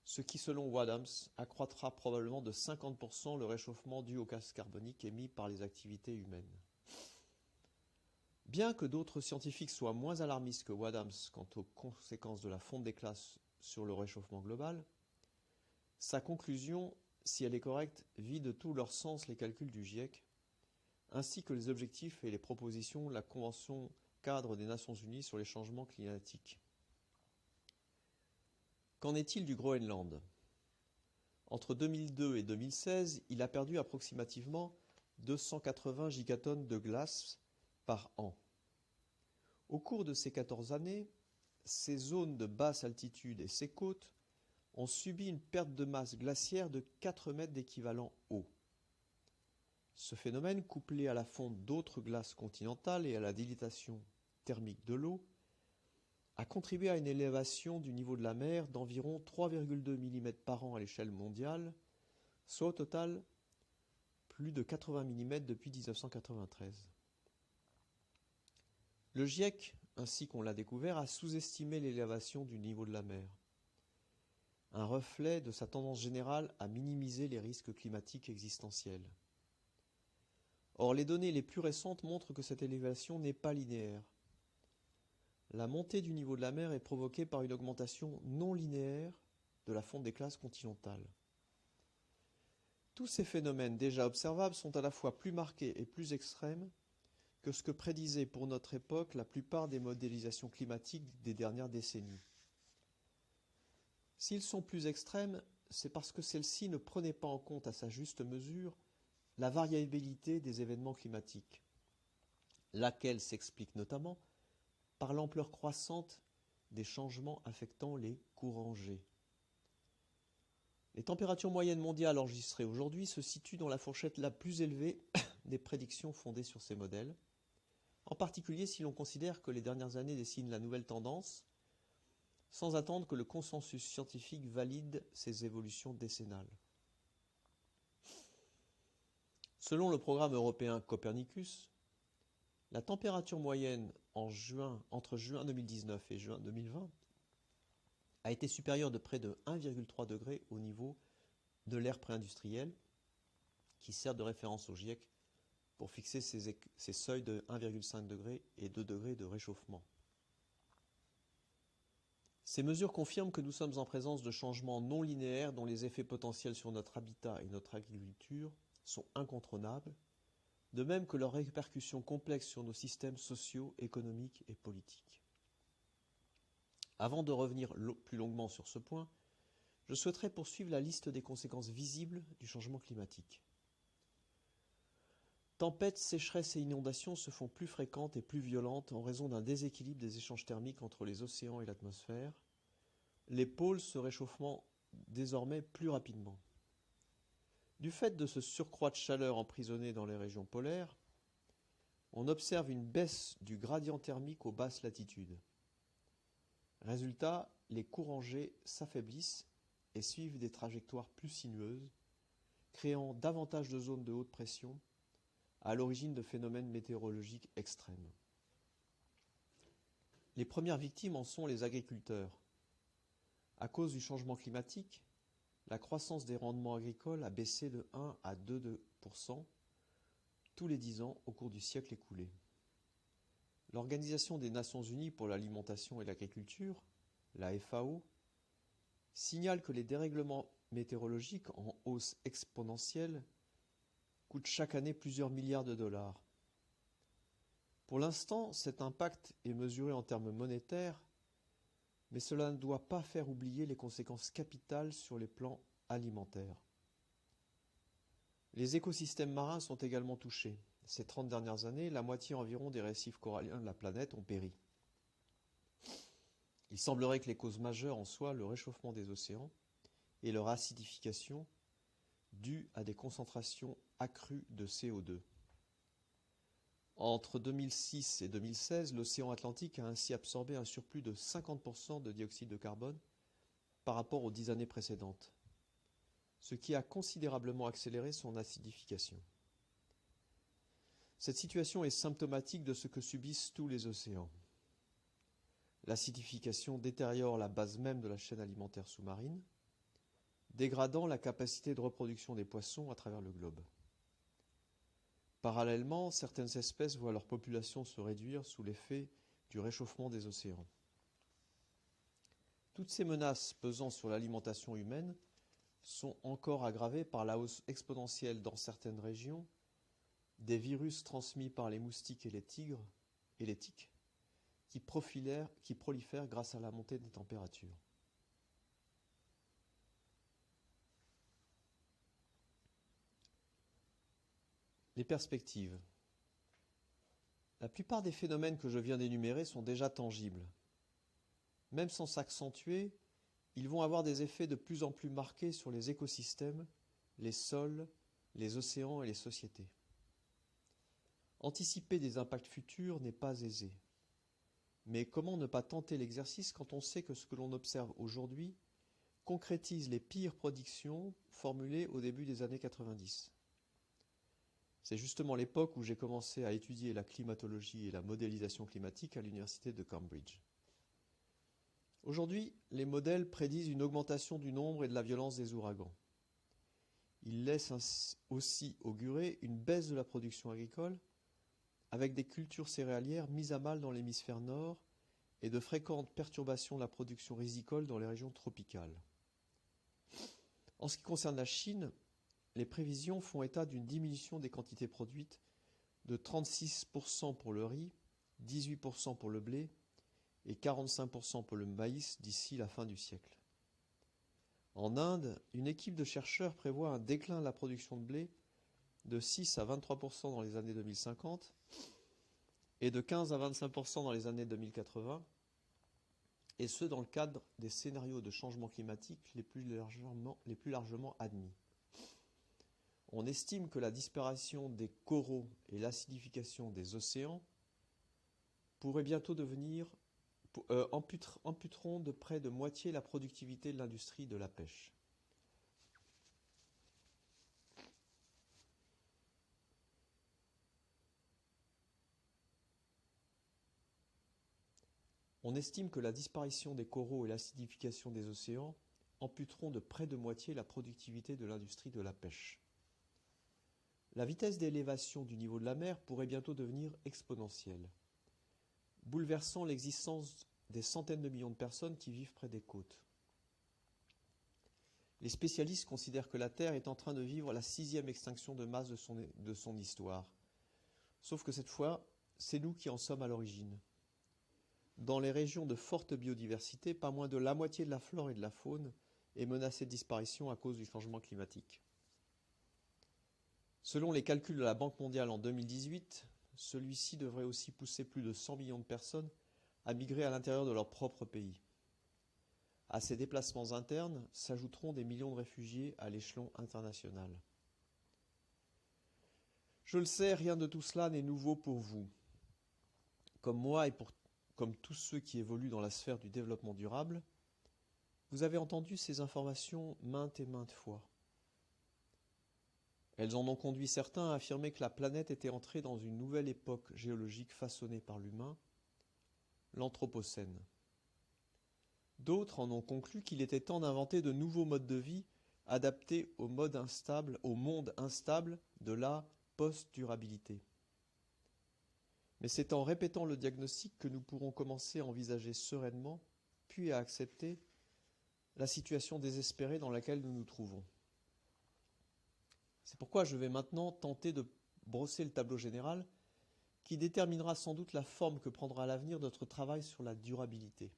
ce qui, selon Wadhams, accroîtra probablement de 50% le réchauffement dû au gaz carbonique émis par les activités humaines. Bien que d'autres scientifiques soient moins alarmistes que Wadhams quant aux conséquences de la fonte des glaces sur le réchauffement global, sa conclusion, si elle est correcte, vide de tout leur sens les calculs du GIEC, ainsi que les objectifs et les propositions de la Convention cadre des Nations Unies sur les changements climatiques. Qu'en est-il du Groenland ? Entre 2002 et 2016, il a perdu approximativement 280 gigatonnes de glace par an. Au cours de ces 14 années, ces zones de basse altitude et ces côtes ont subi une perte de masse glaciaire de 4 mètres d'équivalent eau. Ce phénomène, couplé à la fonte d'autres glaces continentales et à la dilatation thermique de l'eau, a contribué à une élévation du niveau de la mer d'environ 3,2 mm par an à l'échelle mondiale, soit au total plus de 80 mm depuis 1993. Le GIEC, ainsi qu'on l'a découvert, a sous-estimé l'élévation du niveau de la mer, un reflet de sa tendance générale à minimiser les risques climatiques existentiels. Or, les données les plus récentes montrent que cette élévation n'est pas linéaire. La montée du niveau de la mer est provoquée par une augmentation non linéaire de la fonte des glaces continentales. Tous ces phénomènes déjà observables sont à la fois plus marqués et plus extrêmes que ce que prédisaient pour notre époque la plupart des modélisations climatiques des dernières décennies. S'ils sont plus extrêmes, c'est parce que celles-ci ne prenaient pas en compte à sa juste mesure la variabilité des événements climatiques, laquelle s'explique notamment par l'ampleur croissante des changements affectant les courants G. Les températures moyennes mondiales enregistrées aujourd'hui se situent dans la fourchette la plus élevée des prédictions fondées sur ces modèles, en particulier si l'on considère que les dernières années dessinent la nouvelle tendance, sans attendre que le consensus scientifique valide ces évolutions décennales. Selon le programme européen Copernicus, la température moyenne entre juin 2019 et juin 2020 a été supérieure de près de 1,3 degré au niveau de l'ère pré-industrielle, qui sert de référence au GIEC pour fixer ces seuils de 1,5 degré et 2 degrés de réchauffement. Ces mesures confirment que nous sommes en présence de changements non linéaires dont les effets potentiels sur notre habitat et notre agriculture sont incontournables, de même que leurs répercussions complexes sur nos systèmes sociaux, économiques et politiques. Avant de revenir plus longuement sur ce point, je souhaiterais poursuivre la liste des conséquences visibles du changement climatique. Tempêtes, sécheresses et inondations se font plus fréquentes et plus violentes en raison d'un déséquilibre des échanges thermiques entre les océans et l'atmosphère, les pôles se réchauffant désormais plus rapidement. Du fait de ce surcroît de chaleur emprisonné dans les régions polaires, on observe une baisse du gradient thermique aux basses latitudes. Résultat, les courants G s'affaiblissent et suivent des trajectoires plus sinueuses, créant davantage de zones de haute pression, à l'origine de phénomènes météorologiques extrêmes. Les premières victimes en sont les agriculteurs. À cause du changement climatique, la croissance des rendements agricoles a baissé de 1 à 2% tous les 10 ans au cours du siècle écoulé. L'Organisation des Nations Unies pour l'alimentation et l'agriculture, la FAO, signale que les dérèglements météorologiques en hausse exponentielle coûtent chaque année plusieurs milliards de dollars. Pour l'instant, cet impact est mesuré en termes monétaires, mais cela ne doit pas faire oublier les conséquences capitales sur les plans alimentaires. Les écosystèmes marins sont également touchés. Ces 30 dernières années, la moitié environ des récifs coralliens de la planète ont péri. Il semblerait que les causes majeures en soient le réchauffement des océans et leur acidification due à des concentrations accrues de CO2. Entre 2006 et 2016, l'océan Atlantique a ainsi absorbé un surplus de 50% de dioxyde de carbone par rapport aux 10 années précédentes, ce qui a considérablement accéléré son acidification. Cette situation est symptomatique de ce que subissent tous les océans. L'acidification détériore la base même de la chaîne alimentaire sous-marine, dégradant la capacité de reproduction des poissons à travers le globe. Parallèlement, certaines espèces voient leur population se réduire sous l'effet du réchauffement des océans. Toutes ces menaces pesant sur l'alimentation humaine sont encore aggravées par la hausse exponentielle dans certaines régions des virus transmis par les moustiques et les tiques qui prolifèrent grâce à la montée des températures. Les perspectives. La plupart des phénomènes que je viens d'énumérer sont déjà tangibles. Même sans s'accentuer, ils vont avoir des effets de plus en plus marqués sur les écosystèmes, les sols, les océans et les sociétés. Anticiper des impacts futurs n'est pas aisé. Mais comment ne pas tenter l'exercice quand on sait que ce que l'on observe aujourd'hui concrétise les pires prédictions formulées au début des années 90 ? C'est justement l'époque où j'ai commencé à étudier la climatologie et la modélisation climatique à l'université de Cambridge. Aujourd'hui, les modèles prédisent une augmentation du nombre et de la violence des ouragans. Ils laissent aussi augurer une baisse de la production agricole, avec des cultures céréalières mises à mal dans l'hémisphère nord et de fréquentes perturbations de la production rizicole dans les régions tropicales. En ce qui concerne la Chine, les prévisions font état d'une diminution des quantités produites de 36% pour le riz, 18% pour le blé et 45% pour le maïs d'ici la fin du siècle. En Inde, une équipe de chercheurs prévoit un déclin de la production de blé de 6 à 23% dans les années 2050 et de 15 à 25% dans les années 2080, et ce dans le cadre des scénarios de changement climatique les plus largement admis. On estime que la disparition des coraux et l'acidification des océans pourraient bientôt amputeront de près de moitié la productivité de l'industrie de la pêche. On estime que la disparition des coraux et l'acidification des océans amputeront de près de moitié la productivité de l'industrie de la pêche. La vitesse d'élévation du niveau de la mer pourrait bientôt devenir exponentielle, bouleversant l'existence des centaines de millions de personnes qui vivent près des côtes. Les spécialistes considèrent que la Terre est en train de vivre la 6e extinction de masse de son histoire. Sauf que cette fois, c'est nous qui en sommes à l'origine. Dans les régions de forte biodiversité, pas moins de la moitié de la flore et de la faune est menacée de disparition à cause du changement climatique. Selon les calculs de la Banque mondiale en 2018, celui-ci devrait aussi pousser plus de 100 millions de personnes à migrer à l'intérieur de leur propre pays. À ces déplacements internes s'ajouteront des millions de réfugiés à l'échelon international. Je le sais, rien de tout cela n'est nouveau pour vous. Comme moi et comme tous ceux qui évoluent dans la sphère du développement durable, vous avez entendu ces informations maintes et maintes fois. Elles en ont conduit certains à affirmer que la planète était entrée dans une nouvelle époque géologique façonnée par l'humain, l'Anthropocène. D'autres en ont conclu qu'il était temps d'inventer de nouveaux modes de vie adaptés au monde instable de la post-durabilité. Mais c'est en répétant le diagnostic que nous pourrons commencer à envisager sereinement, puis à accepter la situation désespérée dans laquelle nous nous trouvons. C'est pourquoi je vais maintenant tenter de brosser le tableau général qui déterminera sans doute la forme que prendra à l'avenir notre travail sur la durabilité.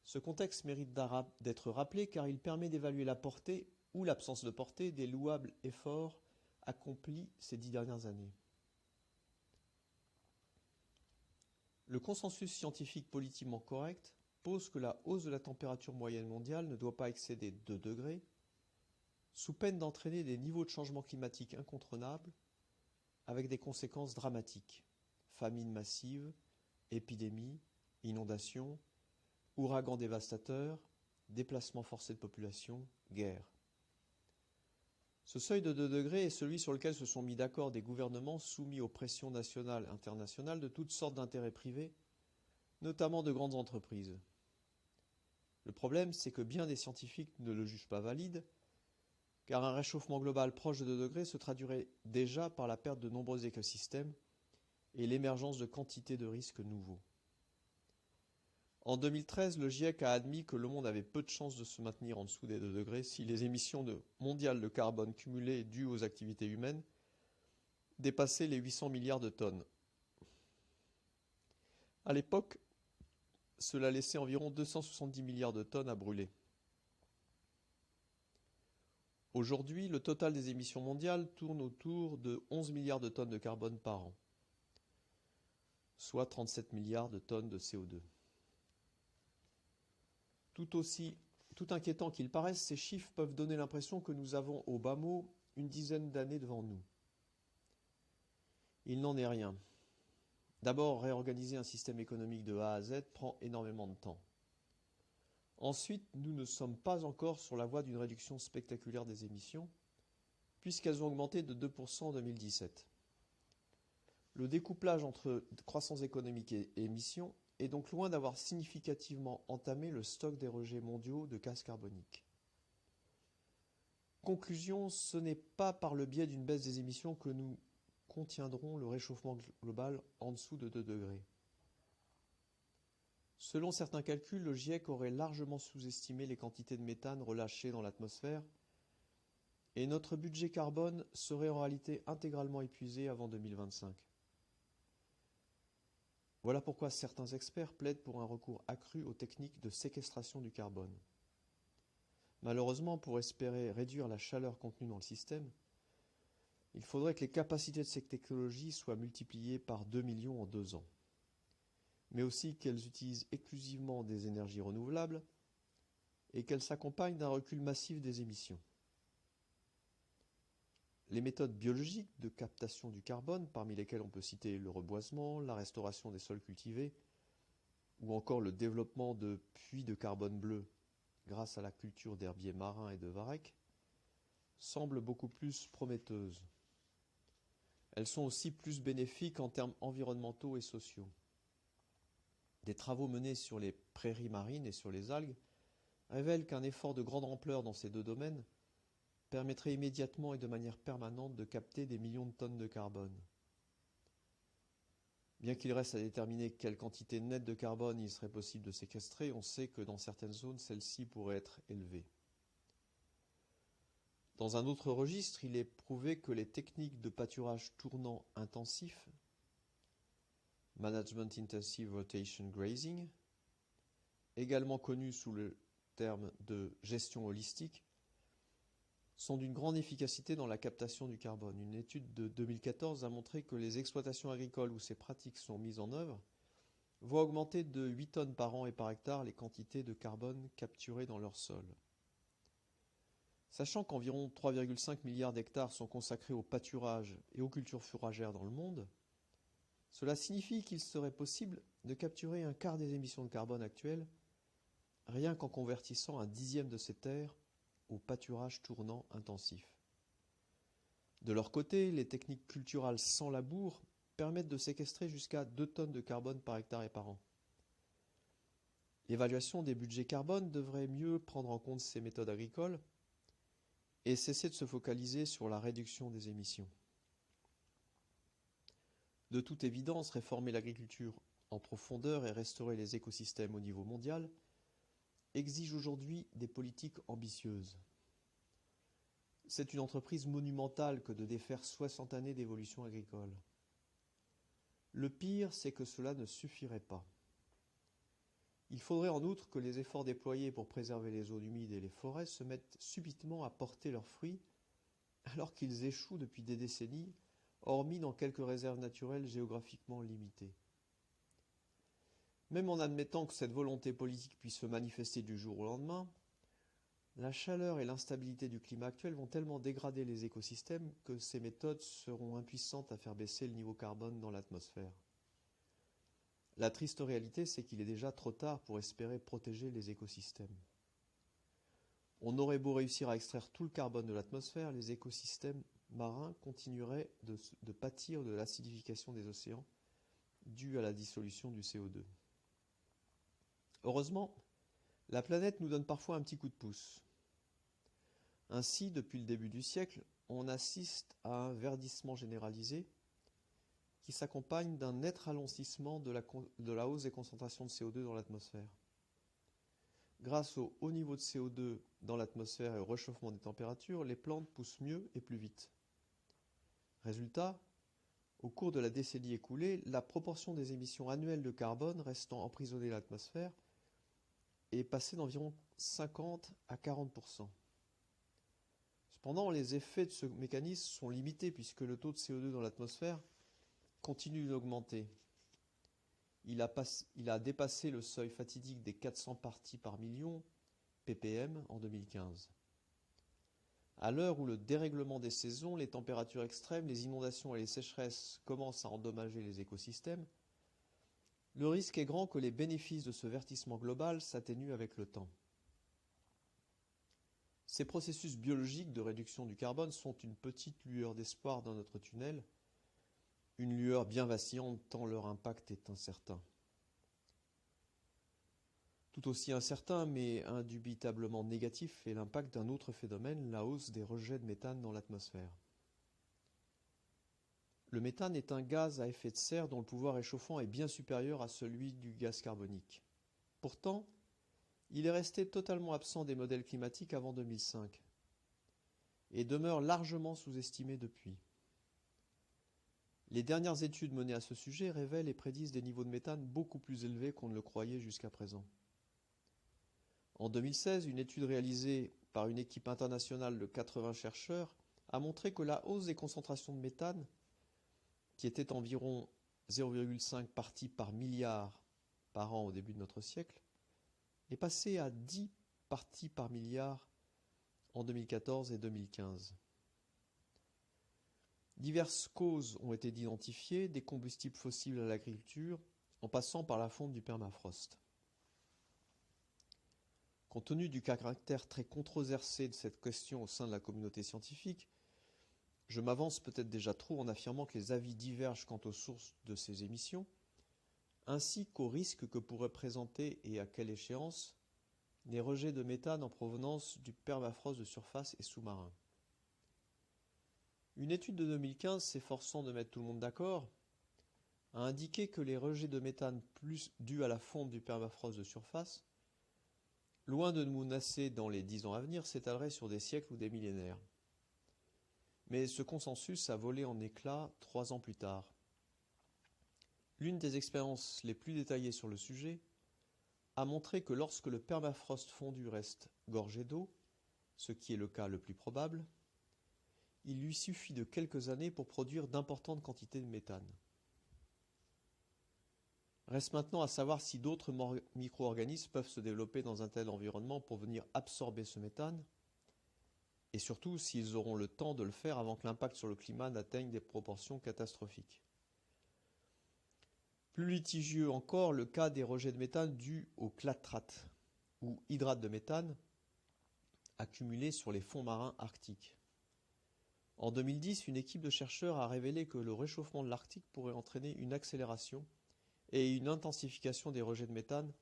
Ce contexte mérite d'être rappelé car il permet d'évaluer la portée ou l'absence de portée des louables efforts accomplis ces 10 dernières années. Le consensus scientifique politiquement correct pose que la hausse de la température moyenne mondiale ne doit pas excéder 2 degrés, sous peine d'entraîner des niveaux de changement climatique incontrôlables avec des conséquences dramatiques, famines massives, épidémies, inondations, ouragans dévastateurs, déplacements forcés de population, guerre. Ce seuil de 2 degrés est celui sur lequel se sont mis d'accord des gouvernements soumis aux pressions nationales et internationales de toutes sortes d'intérêts privés, notamment de grandes entreprises. Le problème, c'est que bien des scientifiques ne le jugent pas valide, car un réchauffement global proche de 2 degrés se traduirait déjà par la perte de nombreux écosystèmes et l'émergence de quantités de risques nouveaux. En 2013, le GIEC a admis que le monde avait peu de chances de se maintenir en dessous des 2 degrés si les émissions mondiales de carbone cumulées dues aux activités humaines dépassaient les 800 milliards de tonnes. À l'époque, cela laissait environ 270 milliards de tonnes à brûler. Aujourd'hui, le total des émissions mondiales tourne autour de 11 milliards de tonnes de carbone par an, soit 37 milliards de tonnes de CO2. Tout inquiétant qu'ils paraissent, ces chiffres peuvent donner l'impression que nous avons au bas mot une dizaine d'années devant nous. Il n'en est rien. D'abord, réorganiser un système économique de A à Z prend énormément de temps. Ensuite, nous ne sommes pas encore sur la voie d'une réduction spectaculaire des émissions, puisqu'elles ont augmenté de 2% en 2017. Le découplage entre croissance économique et émissions est donc loin d'avoir significativement entamé le stock des rejets mondiaux de gaz carbonique. Conclusion, ce n'est pas par le biais d'une baisse des émissions que nous contiendrons le réchauffement global en dessous de 2 degrés. Selon certains calculs, le GIEC aurait largement sous-estimé les quantités de méthane relâchées dans l'atmosphère et notre budget carbone serait en réalité intégralement épuisé avant 2025. Voilà pourquoi certains experts plaident pour un recours accru aux techniques de séquestration du carbone. Malheureusement, pour espérer réduire la chaleur contenue dans le système, il faudrait que les capacités de cette technologie soient multipliées par 2 millions en 2 ans, mais aussi qu'elles utilisent exclusivement des énergies renouvelables et qu'elles s'accompagnent d'un recul massif des émissions. Les méthodes biologiques de captation du carbone, parmi lesquelles on peut citer le reboisement, la restauration des sols cultivés, ou encore le développement de puits de carbone bleu grâce à la culture d'herbiers marins et de varechs, semblent beaucoup plus prometteuses. Elles sont aussi plus bénéfiques en termes environnementaux et sociaux. Des travaux menés sur les prairies marines et sur les algues révèlent qu'un effort de grande ampleur dans ces deux domaines permettrait immédiatement et de manière permanente de capter des millions de tonnes de carbone. Bien qu'il reste à déterminer quelle quantité nette de carbone il serait possible de séquestrer, on sait que dans certaines zones, celle-ci pourrait être élevée. Dans un autre registre, il est prouvé que les techniques de pâturage tournant intensif, Management Intensive Rotation Grazing, également connues sous le terme de gestion holistique, sont d'une grande efficacité dans la captation du carbone. Une étude de 2014 a montré que les exploitations agricoles où ces pratiques sont mises en œuvre voient augmenter de 8 tonnes par an et par hectare les quantités de carbone capturées dans leur sol. Sachant qu'environ 3,5 milliards d'hectares sont consacrés au pâturage et aux cultures fourragères dans le monde, cela signifie qu'il serait possible de capturer un quart des émissions de carbone actuelles rien qu'en convertissant un dixième de ces terres au pâturage tournant intensif. De leur côté, les techniques culturales sans labour permettent de séquestrer jusqu'à 2 tonnes de carbone par hectare et par an. L'évaluation des budgets carbone devrait mieux prendre en compte ces méthodes agricoles et cesser de se focaliser sur la réduction des émissions. De toute évidence, réformer l'agriculture en profondeur et restaurer les écosystèmes au niveau mondial exige aujourd'hui des politiques ambitieuses. C'est une entreprise monumentale que de défaire 60 années d'évolution agricole. Le pire, c'est que cela ne suffirait pas. Il faudrait en outre que les efforts déployés pour préserver les zones humides et les forêts se mettent subitement à porter leurs fruits, alors qu'ils échouent depuis des décennies, hormis dans quelques réserves naturelles géographiquement limitées. Même en admettant que cette volonté politique puisse se manifester du jour au lendemain, la chaleur et l'instabilité du climat actuel vont tellement dégrader les écosystèmes que ces méthodes seront impuissantes à faire baisser le niveau carbone dans l'atmosphère. La triste réalité, c'est qu'il est déjà trop tard pour espérer protéger les écosystèmes. On aurait beau réussir à extraire tout le carbone de l'atmosphère, les écosystèmes marins continueraient de pâtir de l'acidification des océans due à la dissolution du CO2. Heureusement, la planète nous donne parfois un petit coup de pouce. Ainsi, depuis le début du siècle, on assiste à un verdissement généralisé qui s'accompagne d'un net ralentissement de la hausse des concentrations de CO2 dans l'atmosphère. Grâce au haut niveau de CO2 dans l'atmosphère et au réchauffement des températures, les plantes poussent mieux et plus vite. Résultat, au cours de la décennie écoulée, la proportion des émissions annuelles de carbone restant emprisonnées dans l'atmosphère est passée d'environ 50 à 40%. Cependant, les effets de ce mécanisme sont limités puisque le taux de CO2 dans l'atmosphère continue d'augmenter. Il a dépassé le seuil fatidique des 400 parties par million, ppm, en 2015. À l'heure où le dérèglement des saisons, les températures extrêmes, les inondations et les sécheresses commencent à endommager les écosystèmes, le risque est grand que les bénéfices de ce verdissement global s'atténuent avec le temps. Ces processus biologiques de réduction du carbone sont une petite lueur d'espoir dans notre tunnel, une lueur bien vacillante tant leur impact est incertain. Tout aussi incertain, mais indubitablement négatif, est l'impact d'un autre phénomène, la hausse des rejets de méthane dans l'atmosphère. Le méthane est un gaz à effet de serre dont le pouvoir échauffant est bien supérieur à celui du gaz carbonique. Pourtant, il est resté totalement absent des modèles climatiques avant 2005 et demeure largement sous-estimé depuis. Les dernières études menées à ce sujet révèlent et prédisent des niveaux de méthane beaucoup plus élevés qu'on ne le croyait jusqu'à présent. En 2016, une étude réalisée par une équipe internationale de 80 chercheurs a montré que la hausse des concentrations de méthane, qui était environ 0,5 parties par milliard par an au début de notre siècle, est passée à 10 parties par milliard en 2014 et 2015. Diverses causes ont été identifiées, des combustibles fossiles à l'agriculture, en passant par la fonte du permafrost. Compte tenu du caractère très controversé de cette question au sein de la communauté scientifique, je m'avance peut-être déjà trop en affirmant que les avis divergent quant aux sources de ces émissions, ainsi qu'aux risques que pourraient présenter et à quelle échéance les rejets de méthane en provenance du permafrost de surface et sous-marin. Une étude de 2015 s'efforçant de mettre tout le monde d'accord a indiqué que les rejets de méthane plus dus à la fonte du permafrost de surface, loin de nous menacer dans les 10 ans à venir, s'étaleraient sur des siècles ou des millénaires. Mais ce consensus a volé en éclats 3 ans plus tard. L'une des expériences les plus détaillées sur le sujet a montré que lorsque le permafrost fondu reste gorgé d'eau, ce qui est le cas le plus probable, il lui suffit de quelques années pour produire d'importantes quantités de méthane. Reste maintenant à savoir si d'autres micro-organismes peuvent se développer dans un tel environnement pour venir absorber ce méthane, et surtout s'ils auront le temps de le faire avant que l'impact sur le climat n'atteigne des proportions catastrophiques. Plus litigieux encore, le cas des rejets de méthane dus au clatrate, ou hydrate de méthane, accumulés sur les fonds marins arctiques. En 2010, une équipe de chercheurs a révélé que le réchauffement de l'Arctique pourrait entraîner une accélération et une intensification des rejets de méthane,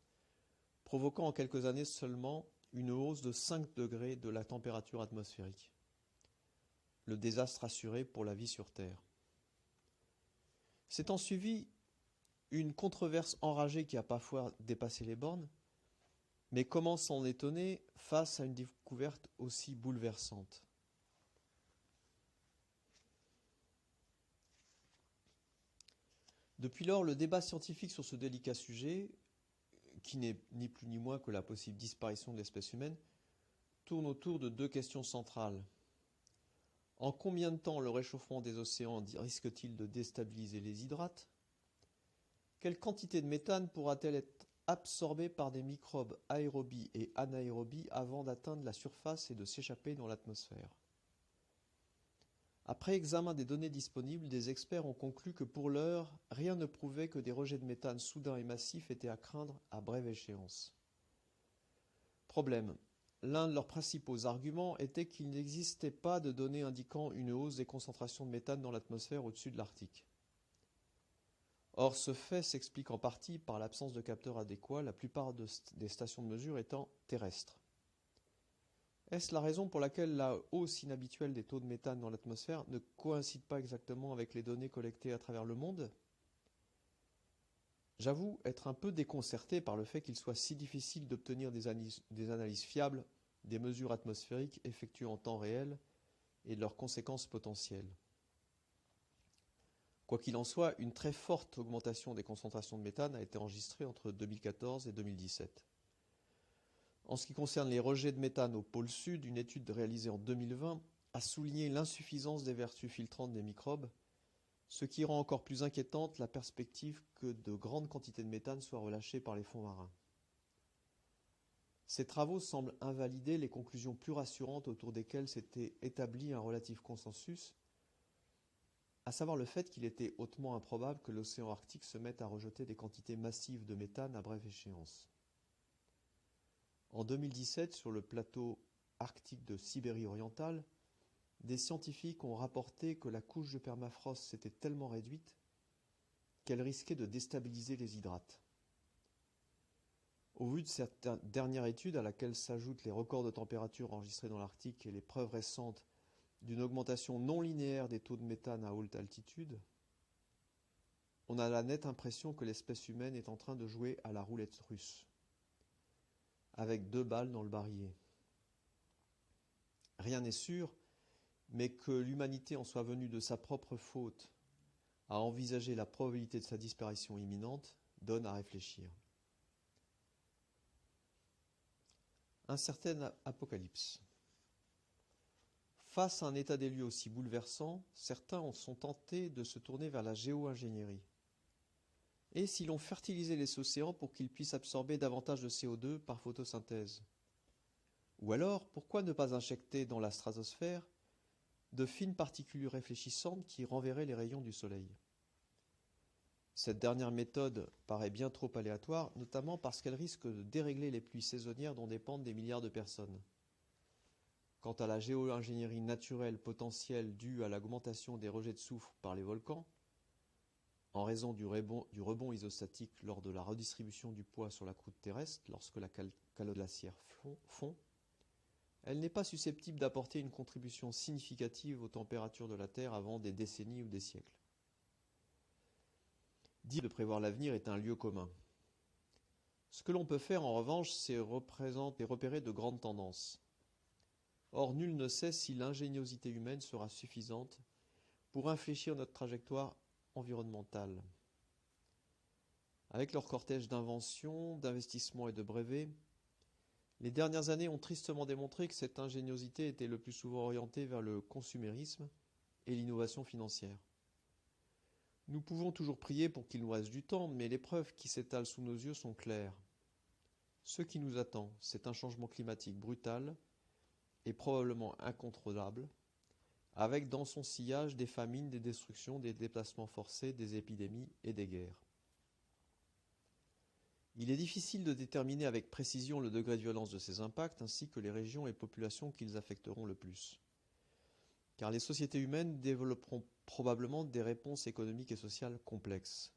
provoquant en quelques années seulement une hausse de 5 degrés de la température atmosphérique. Le désastre assuré pour la vie sur Terre. S'est ensuivi une controverse enragée qui a parfois dépassé les bornes, mais comment s'en étonner face à une découverte aussi bouleversante? Depuis lors, le débat scientifique sur ce délicat sujet, qui n'est ni plus ni moins que la possible disparition de l'espèce humaine, tourne autour de 2 questions centrales. En combien de temps le réchauffement des océans risque-t-il de déstabiliser les hydrates? Quelle quantité de méthane pourra-t-elle être absorbée par des microbes aérobies et anaérobies avant d'atteindre la surface et de s'échapper dans l'atmosphère? Après examen des données disponibles, des experts ont conclu que pour l'heure, rien ne prouvait que des rejets de méthane soudains et massifs étaient à craindre à brève échéance. Problème. L'un de leurs principaux arguments était qu'il n'existait pas de données indiquant une hausse des concentrations de méthane dans l'atmosphère au-dessus de l'Arctique. Or, ce fait s'explique en partie par l'absence de capteurs adéquats, la plupart des stations de mesure étant terrestres. Est-ce la raison pour laquelle la hausse inhabituelle des taux de méthane dans l'atmosphère ne coïncide pas exactement avec les données collectées à travers le monde? J'avoue être un peu déconcerté par le fait qu'il soit si difficile d'obtenir des analyses fiables des mesures atmosphériques effectuées en temps réel et de leurs conséquences potentielles. Quoi qu'il en soit, une très forte augmentation des concentrations de méthane a été enregistrée entre 2014 et 2017. En ce qui concerne les rejets de méthane au pôle sud, une étude réalisée en 2020 a souligné l'insuffisance des vertus filtrantes des microbes, ce qui rend encore plus inquiétante la perspective que de grandes quantités de méthane soient relâchées par les fonds marins. Ces travaux semblent invalider les conclusions plus rassurantes autour desquelles s'était établi un relatif consensus, à savoir le fait qu'il était hautement improbable que l'océan Arctique se mette à rejeter des quantités massives de méthane à brève échéance. En 2017, sur le plateau arctique de Sibérie orientale, des scientifiques ont rapporté que la couche de permafrost s'était tellement réduite qu'elle risquait de déstabiliser les hydrates. Au vu de cette dernière étude, à laquelle s'ajoutent les records de température enregistrés dans l'Arctique et les preuves récentes d'une augmentation non linéaire des taux de méthane à haute altitude, on a la nette impression que l'espèce humaine est en train de jouer à la roulette russe, avec 2 balles dans le barillet. Rien n'est sûr, mais que l'humanité en soit venue de sa propre faute à envisager la probabilité de sa disparition imminente donne à réfléchir. Un certain apocalypse. Face à un état des lieux aussi bouleversant, certains sont tentés de se tourner vers la géo-ingénierie. Et si l'on fertilisait les océans pour qu'ils puissent absorber davantage de CO2 par photosynthèse? Ou alors, pourquoi ne pas injecter dans la stratosphère de fines particules réfléchissantes qui renverraient les rayons du Soleil? Cette dernière méthode paraît bien trop aléatoire, notamment parce qu'elle risque de dérégler les pluies saisonnières dont dépendent des milliards de personnes. Quant à la géo-ingénierie naturelle potentielle due à l'augmentation des rejets de soufre par les volcans, en raison du rebond isostatique lors de la redistribution du poids sur la croûte terrestre lorsque la calotte glaciaire fond, elle n'est pas susceptible d'apporter une contribution significative aux températures de la Terre avant des décennies ou des siècles. Dire de prévoir l'avenir est un lieu commun. Ce que l'on peut faire en revanche, c'est repérer de grandes tendances. Or, nul ne sait si l'ingéniosité humaine sera suffisante pour infléchir notre trajectoire environnementale. Avec leur cortège d'inventions, d'investissements et de brevets, les dernières années ont tristement démontré que cette ingéniosité était le plus souvent orientée vers le consumérisme et l'innovation financière. Nous pouvons toujours prier pour qu'il nous reste du temps, mais les preuves qui s'étalent sous nos yeux sont claires. Ce qui nous attend, c'est un changement climatique brutal et probablement incontrôlable, avec dans son sillage des famines, des destructions, des déplacements forcés, des épidémies et des guerres. Il est difficile de déterminer avec précision le degré de violence de ces impacts, ainsi que les régions et populations qu'ils affecteront le plus. Car les sociétés humaines développeront probablement des réponses économiques et sociales complexes.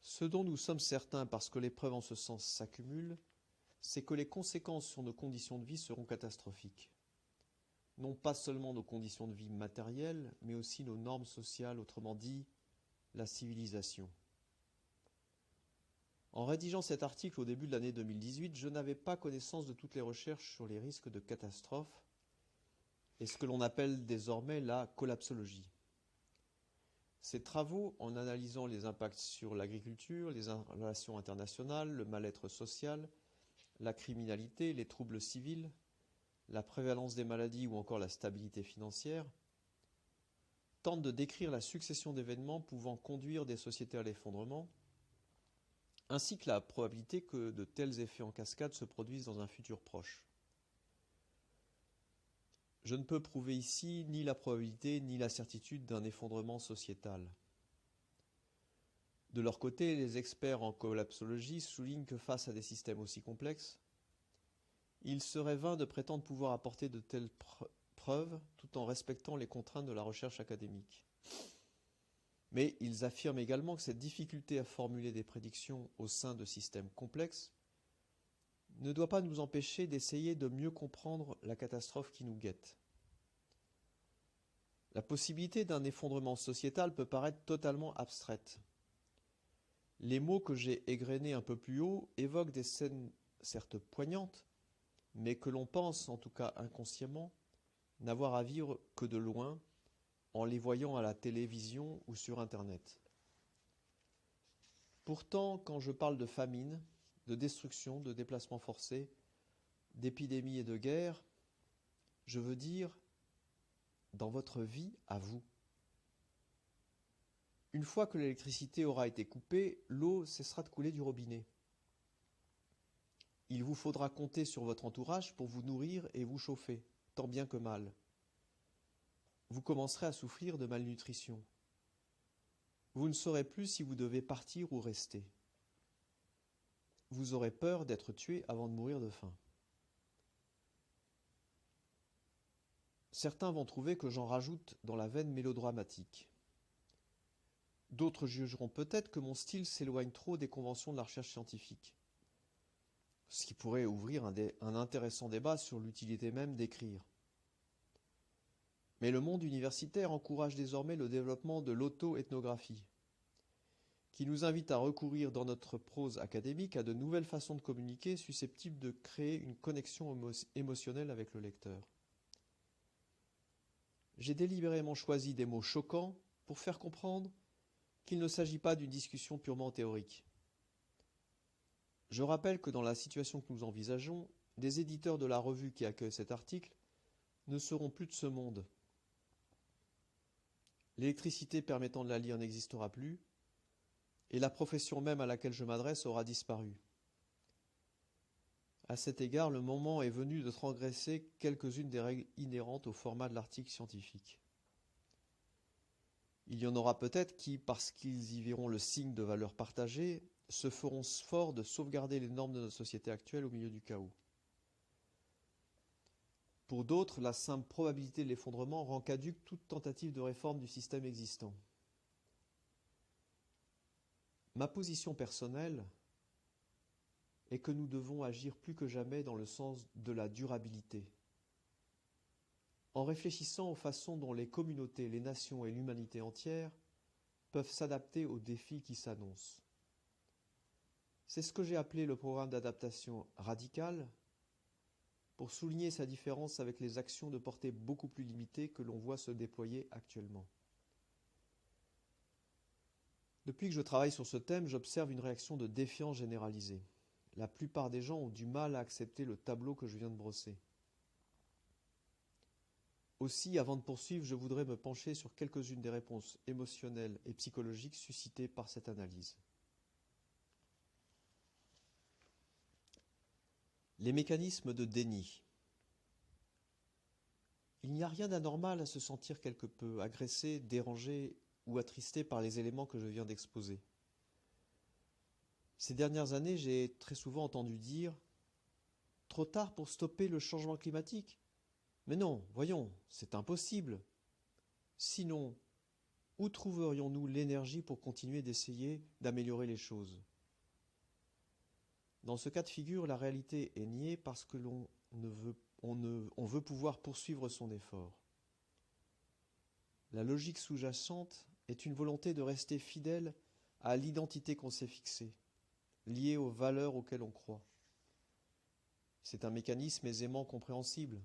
Ce dont nous sommes certains, parce que les preuves en ce sens s'accumulent, c'est que les conséquences sur nos conditions de vie seront catastrophiques. Non pas seulement nos conditions de vie matérielles, mais aussi nos normes sociales, autrement dit, la civilisation. En rédigeant cet article au début de l'année 2018, je n'avais pas connaissance de toutes les recherches sur les risques de catastrophes et ce que l'on appelle désormais la collapsologie. Ces travaux, en analysant les impacts sur l'agriculture, les relations internationales, le mal-être social, la criminalité, les troubles civils, la prévalence des maladies ou encore la stabilité financière, tentent de décrire la succession d'événements pouvant conduire des sociétés à l'effondrement, ainsi que la probabilité que de tels effets en cascade se produisent dans un futur proche. Je ne peux prouver ici ni la probabilité ni la certitude d'un effondrement sociétal. De leur côté, les experts en collapsologie soulignent que face à des systèmes aussi complexes, il serait vain de prétendre pouvoir apporter de telles preuves tout en respectant les contraintes de la recherche académique. Mais ils affirment également que cette difficulté à formuler des prédictions au sein de systèmes complexes ne doit pas nous empêcher d'essayer de mieux comprendre la catastrophe qui nous guette. La possibilité d'un effondrement sociétal peut paraître totalement abstraite. Les mots que j'ai égrenés un peu plus haut évoquent des scènes certes poignantes, mais que l'on pense, en tout cas inconsciemment, n'avoir à vivre que de loin, en les voyant à la télévision ou sur Internet. Pourtant, quand je parle de famine, de destruction, de déplacements forcés, d'épidémies et de guerres, je veux dire dans votre vie à vous. Une fois que l'électricité aura été coupée, l'eau cessera de couler du robinet. Il vous faudra compter sur votre entourage pour vous nourrir et vous chauffer, tant bien que mal. Vous commencerez à souffrir de malnutrition. Vous ne saurez plus si vous devez partir ou rester. Vous aurez peur d'être tué avant de mourir de faim. Certains vont trouver que j'en rajoute dans la veine mélodramatique. D'autres jugeront peut-être que mon style s'éloigne trop des conventions de la recherche scientifique, ce qui pourrait ouvrir un intéressant débat sur l'utilité même d'écrire. Mais le monde universitaire encourage désormais le développement de l'auto-ethnographie, qui nous invite à recourir dans notre prose académique à de nouvelles façons de communiquer susceptibles de créer une connexion émotionnelle avec le lecteur. J'ai délibérément choisi des mots choquants pour faire comprendre qu'il ne s'agit pas d'une discussion purement théorique. Je rappelle que dans la situation que nous envisageons, des éditeurs de la revue qui accueille cet article ne seront plus de ce monde. L'électricité permettant de la lire n'existera plus, et la profession même à laquelle je m'adresse aura disparu. À cet égard, le moment est venu de transgresser quelques-unes des règles inhérentes au format de l'article scientifique. Il y en aura peut-être qui, parce qu'ils y verront le signe de valeur partagée, se feront forts de sauvegarder les normes de notre société actuelle au milieu du chaos. Pour d'autres, la simple probabilité de l'effondrement rend caduque toute tentative de réforme du système existant. Ma position personnelle est que nous devons agir plus que jamais dans le sens de la durabilité. En réfléchissant aux façons dont les communautés, les nations et l'humanité entière peuvent s'adapter aux défis qui s'annoncent. C'est ce que j'ai appelé le programme d'adaptation radicale, pour souligner sa différence avec les actions de portée beaucoup plus limitée que l'on voit se déployer actuellement. Depuis que je travaille sur ce thème, j'observe une réaction de défiance généralisée. La plupart des gens ont du mal à accepter le tableau que je viens de brosser. Aussi, avant de poursuivre, je voudrais me pencher sur quelques-unes des réponses émotionnelles et psychologiques suscitées par cette analyse. Les mécanismes de déni. Il n'y a rien d'anormal à se sentir quelque peu agressé, dérangé ou attristé par les éléments que je viens d'exposer. Ces dernières années, j'ai très souvent entendu dire « Trop tard pour stopper le changement climatique ? Mais non, voyons, c'est impossible. Sinon, où trouverions-nous l'énergie pour continuer d'essayer d'améliorer les choses ? » Dans ce cas de figure, la réalité est niée parce que on veut pouvoir poursuivre son effort. La logique sous-jacente est une volonté de rester fidèle à l'identité qu'on s'est fixée, liée aux valeurs auxquelles on croit. C'est un mécanisme aisément compréhensible.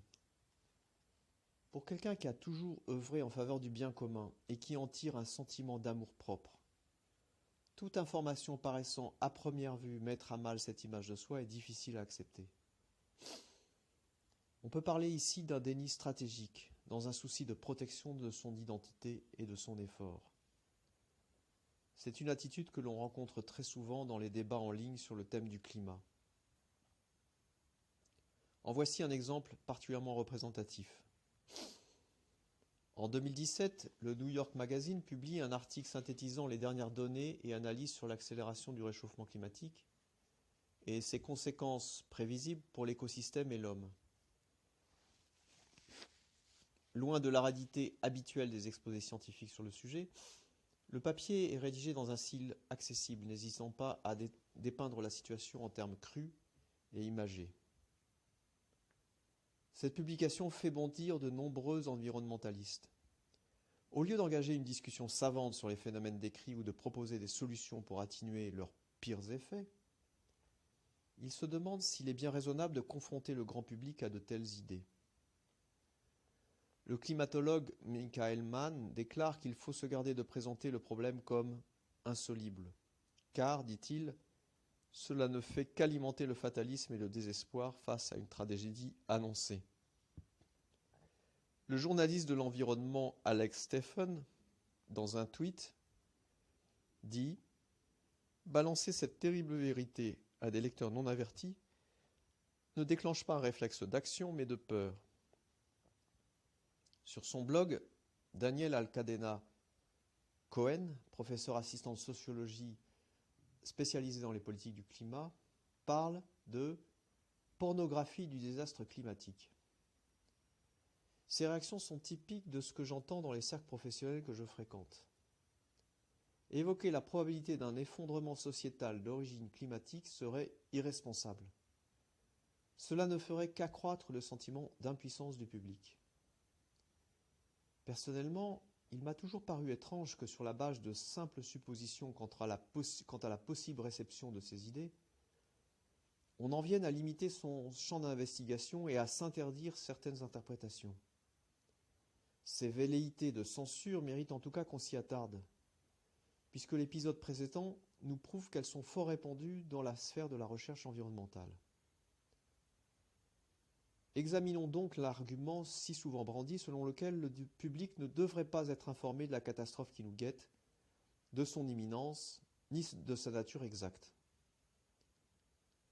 Pour quelqu'un qui a toujours œuvré en faveur du bien commun et qui en tire un sentiment d'amour-propre, toute information paraissant à première vue mettre à mal cette image de soi est difficile à accepter. On peut parler ici d'un déni stratégique, dans un souci de protection de son identité et de son effort. C'est une attitude que l'on rencontre très souvent dans les débats en ligne sur le thème du climat. En voici un exemple particulièrement représentatif. En 2017, le New York Magazine publie un article synthétisant les dernières données et analyses sur l'accélération du réchauffement climatique et ses conséquences prévisibles pour l'écosystème et l'homme. Loin de l'aridité habituelle des exposés scientifiques sur le sujet, le papier est rédigé dans un style accessible, n'hésitant pas à dépeindre la situation en termes crus et imagés. Cette publication fait bondir de nombreux environnementalistes. Au lieu d'engager une discussion savante sur les phénomènes décrits ou de proposer des solutions pour atténuer leurs pires effets, ils se demandent s'il est bien raisonnable de confronter le grand public à de telles idées. Le climatologue Michael Mann déclare qu'il faut se garder de présenter le problème comme insoluble, car, dit-il, cela ne fait qu'alimenter le fatalisme et le désespoir face à une tragédie annoncée. Le journaliste de l'environnement Alex Stephen, dans un tweet, dit « Balancer cette terrible vérité à des lecteurs non avertis ne déclenche pas un réflexe d'action, mais de peur. » Sur son blog, Daniel Alcadena Cohen, professeur assistant de sociologie spécialisé dans les politiques du climat, parle de pornographie du désastre climatique. Ces réactions sont typiques de ce que j'entends dans les cercles professionnels que je fréquente. Évoquer la probabilité d'un effondrement sociétal d'origine climatique serait irresponsable. Cela ne ferait qu'accroître le sentiment d'impuissance du public. Personnellement, il m'a toujours paru étrange que sur la base de simples suppositions quant à la possible réception de ces idées, on en vienne à limiter son champ d'investigation et à s'interdire certaines interprétations. Ces velléités de censure méritent en tout cas qu'on s'y attarde, puisque l'épisode précédent nous prouve qu'elles sont fort répandues dans la sphère de la recherche environnementale. Examinons donc l'argument si souvent brandi selon lequel le public ne devrait pas être informé de la catastrophe qui nous guette, de son imminence, ni de sa nature exacte.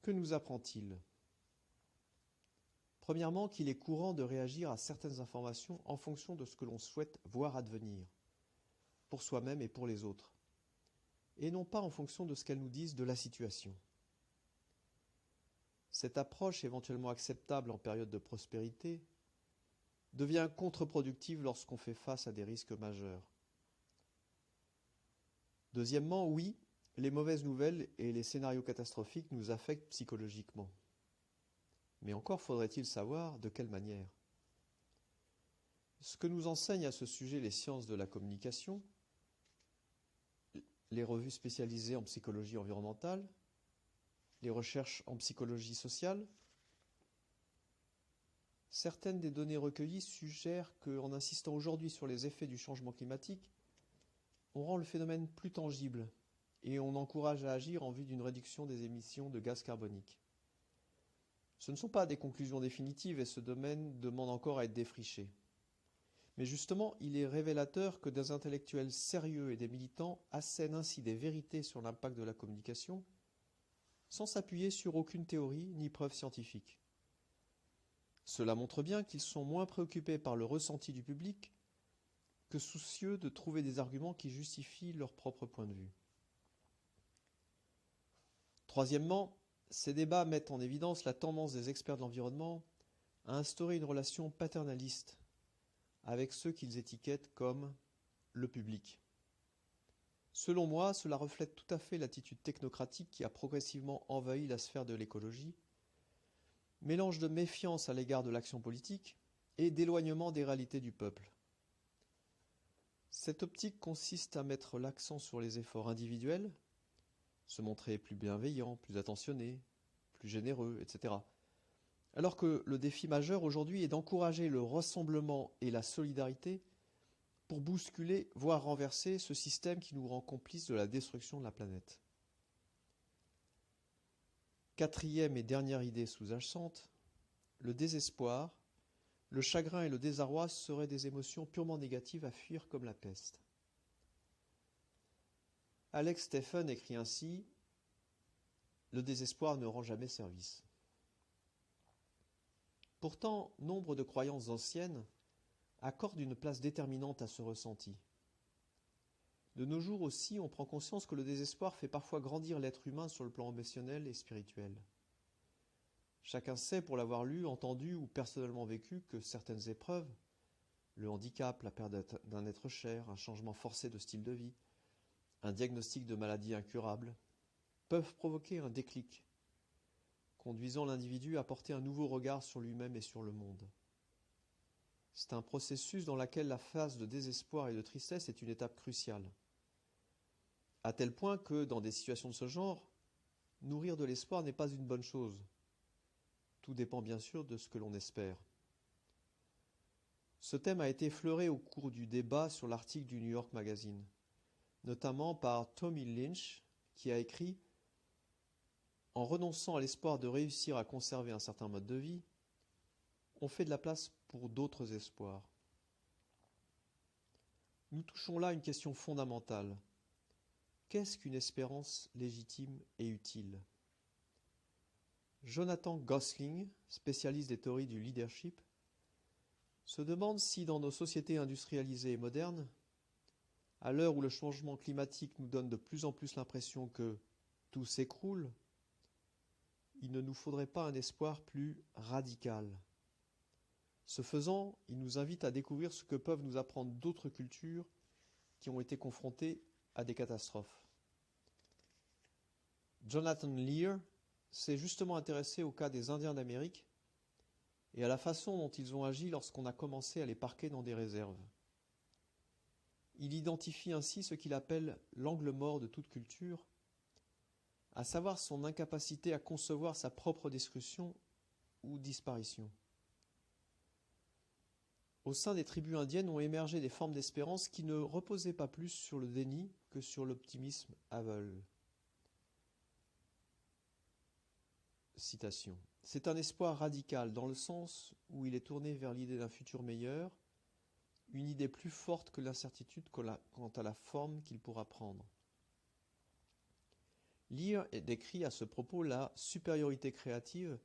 Que nous apprend-il ? Premièrement, qu'il est courant de réagir à certaines informations en fonction de ce que l'on souhaite voir advenir, pour soi-même et pour les autres, et non pas en fonction de ce qu'elles nous disent de la situation. Cette approche, éventuellement acceptable en période de prospérité, devient contre-productive lorsqu'on fait face à des risques majeurs. Deuxièmement, oui, Les mauvaises nouvelles et les scénarios catastrophiques nous affectent psychologiquement. Mais encore faudrait-il savoir de quelle manière. Ce que nous enseignent à ce sujet les sciences de la communication, les revues spécialisées en psychologie environnementale, les recherches en psychologie sociale, certaines des données recueillies suggèrent qu'en insistant aujourd'hui sur les effets du changement climatique, on rend le phénomène plus tangible et on encourage à agir en vue d'une réduction des émissions de gaz carboniques. Ce ne sont pas des conclusions définitives et ce domaine demande encore à être défriché. Mais justement, il est révélateur que des intellectuels sérieux et des militants assènent ainsi des vérités sur l'impact de la communication sans s'appuyer sur aucune théorie ni preuve scientifique. Cela montre bien qu'ils sont moins préoccupés par le ressenti du public que soucieux de trouver des arguments qui justifient leur propre point de vue. Troisièmement, ces débats mettent en évidence la tendance des experts de l'environnement à instaurer une relation paternaliste avec ceux qu'ils étiquettent comme le public. Selon moi, cela reflète tout à fait l'attitude technocratique qui a progressivement envahi la sphère de l'écologie, mélange de méfiance à l'égard de l'action politique et d'éloignement des réalités du peuple. Cette optique consiste à mettre l'accent sur les efforts individuels, se montrer plus bienveillant, plus attentionné, plus généreux, etc. Alors que le défi majeur aujourd'hui est d'encourager le rassemblement et la solidarité pour bousculer, voire renverser ce système qui nous rend complices de la destruction de la planète. Quatrième et dernière idée sous-jacente, le désespoir, le chagrin et le désarroi seraient des émotions purement négatives à fuir comme la peste. Alex Stephen écrit ainsi « Le désespoir ne rend jamais service ». Pourtant, nombre de croyances anciennes accordent une place déterminante à ce ressenti. De nos jours aussi, on prend conscience que le désespoir fait parfois grandir l'être humain sur le plan émotionnel et spirituel. Chacun sait, pour l'avoir lu, entendu ou personnellement vécu, que certaines épreuves, le handicap, la perte d'un être cher, un changement forcé de style de vie, un diagnostic de maladie incurable, peuvent provoquer un déclic, conduisant l'individu à porter un nouveau regard sur lui-même et sur le monde. C'est un processus dans lequel la phase de désespoir et de tristesse est une étape cruciale, à tel point que, dans des situations de ce genre, nourrir de l'espoir n'est pas une bonne chose. Tout dépend bien sûr de ce que l'on espère. Ce thème a été effleuré au cours du débat sur l'article du New York Magazine, notamment par Tommy Lynch, qui a écrit « En renonçant à l'espoir de réussir à conserver un certain mode de vie, on fait de la place pour d'autres espoirs. » Nous touchons là une question fondamentale. Qu'est-ce qu'une espérance légitime et utile ? Jonathan Gosling, spécialiste des théories du leadership, se demande si dans nos sociétés industrialisées et modernes, à l'heure où le changement climatique nous donne de plus en plus l'impression que tout s'écroule, il ne nous faudrait pas un espoir plus radical. Ce faisant, il nous invite à découvrir ce que peuvent nous apprendre d'autres cultures qui ont été confrontées à des catastrophes. Jonathan Lear s'est justement intéressé au cas des Indiens d'Amérique et à la façon dont ils ont agi lorsqu'on a commencé à les parquer dans des réserves. Il identifie ainsi ce qu'il appelle l'angle mort de toute culture, à savoir son incapacité à concevoir sa propre destruction ou disparition. Au sein des tribus indiennes ont émergé des formes d'espérance qui ne reposaient pas plus sur le déni que sur l'optimisme aveugle. Citation. C'est un espoir radical dans le sens où il est tourné vers l'idée d'un futur meilleur, une idée plus forte que l'incertitude quant à la forme qu'il pourra prendre. Lear décrit à ce propos la supériorité créative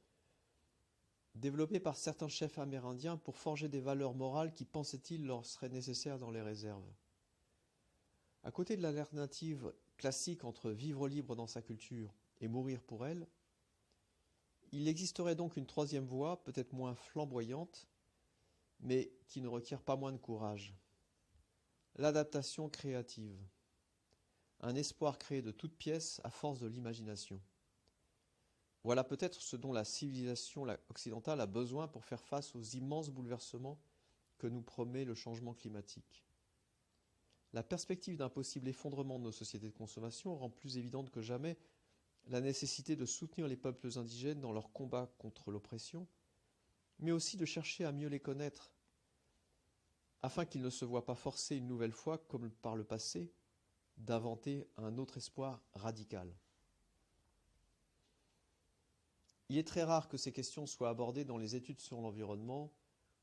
développée par certains chefs amérindiens pour forger des valeurs morales qui, pensaient-ils, leur seraient nécessaires dans les réserves. À côté de l'alternative classique entre vivre libre dans sa culture et mourir pour elle, il existerait donc une troisième voie, peut-être moins flamboyante, mais qui ne requiert pas moins de courage. L'adaptation créative. un espoir créé de toutes pièces à force de l'imagination. Voilà peut-être ce dont la civilisation occidentale a besoin pour faire face aux immenses bouleversements que nous promet le changement climatique. La perspective d'un possible effondrement de nos sociétés de consommation rend plus évidente que jamais la nécessité de soutenir les peuples indigènes dans leur combat contre l'oppression, mais aussi de chercher à mieux les connaître, afin qu'ils ne se voient pas forcés une nouvelle fois, comme par le passé, d'inventer un autre espoir radical. Il est très rare que ces questions soient abordées dans les études sur l'environnement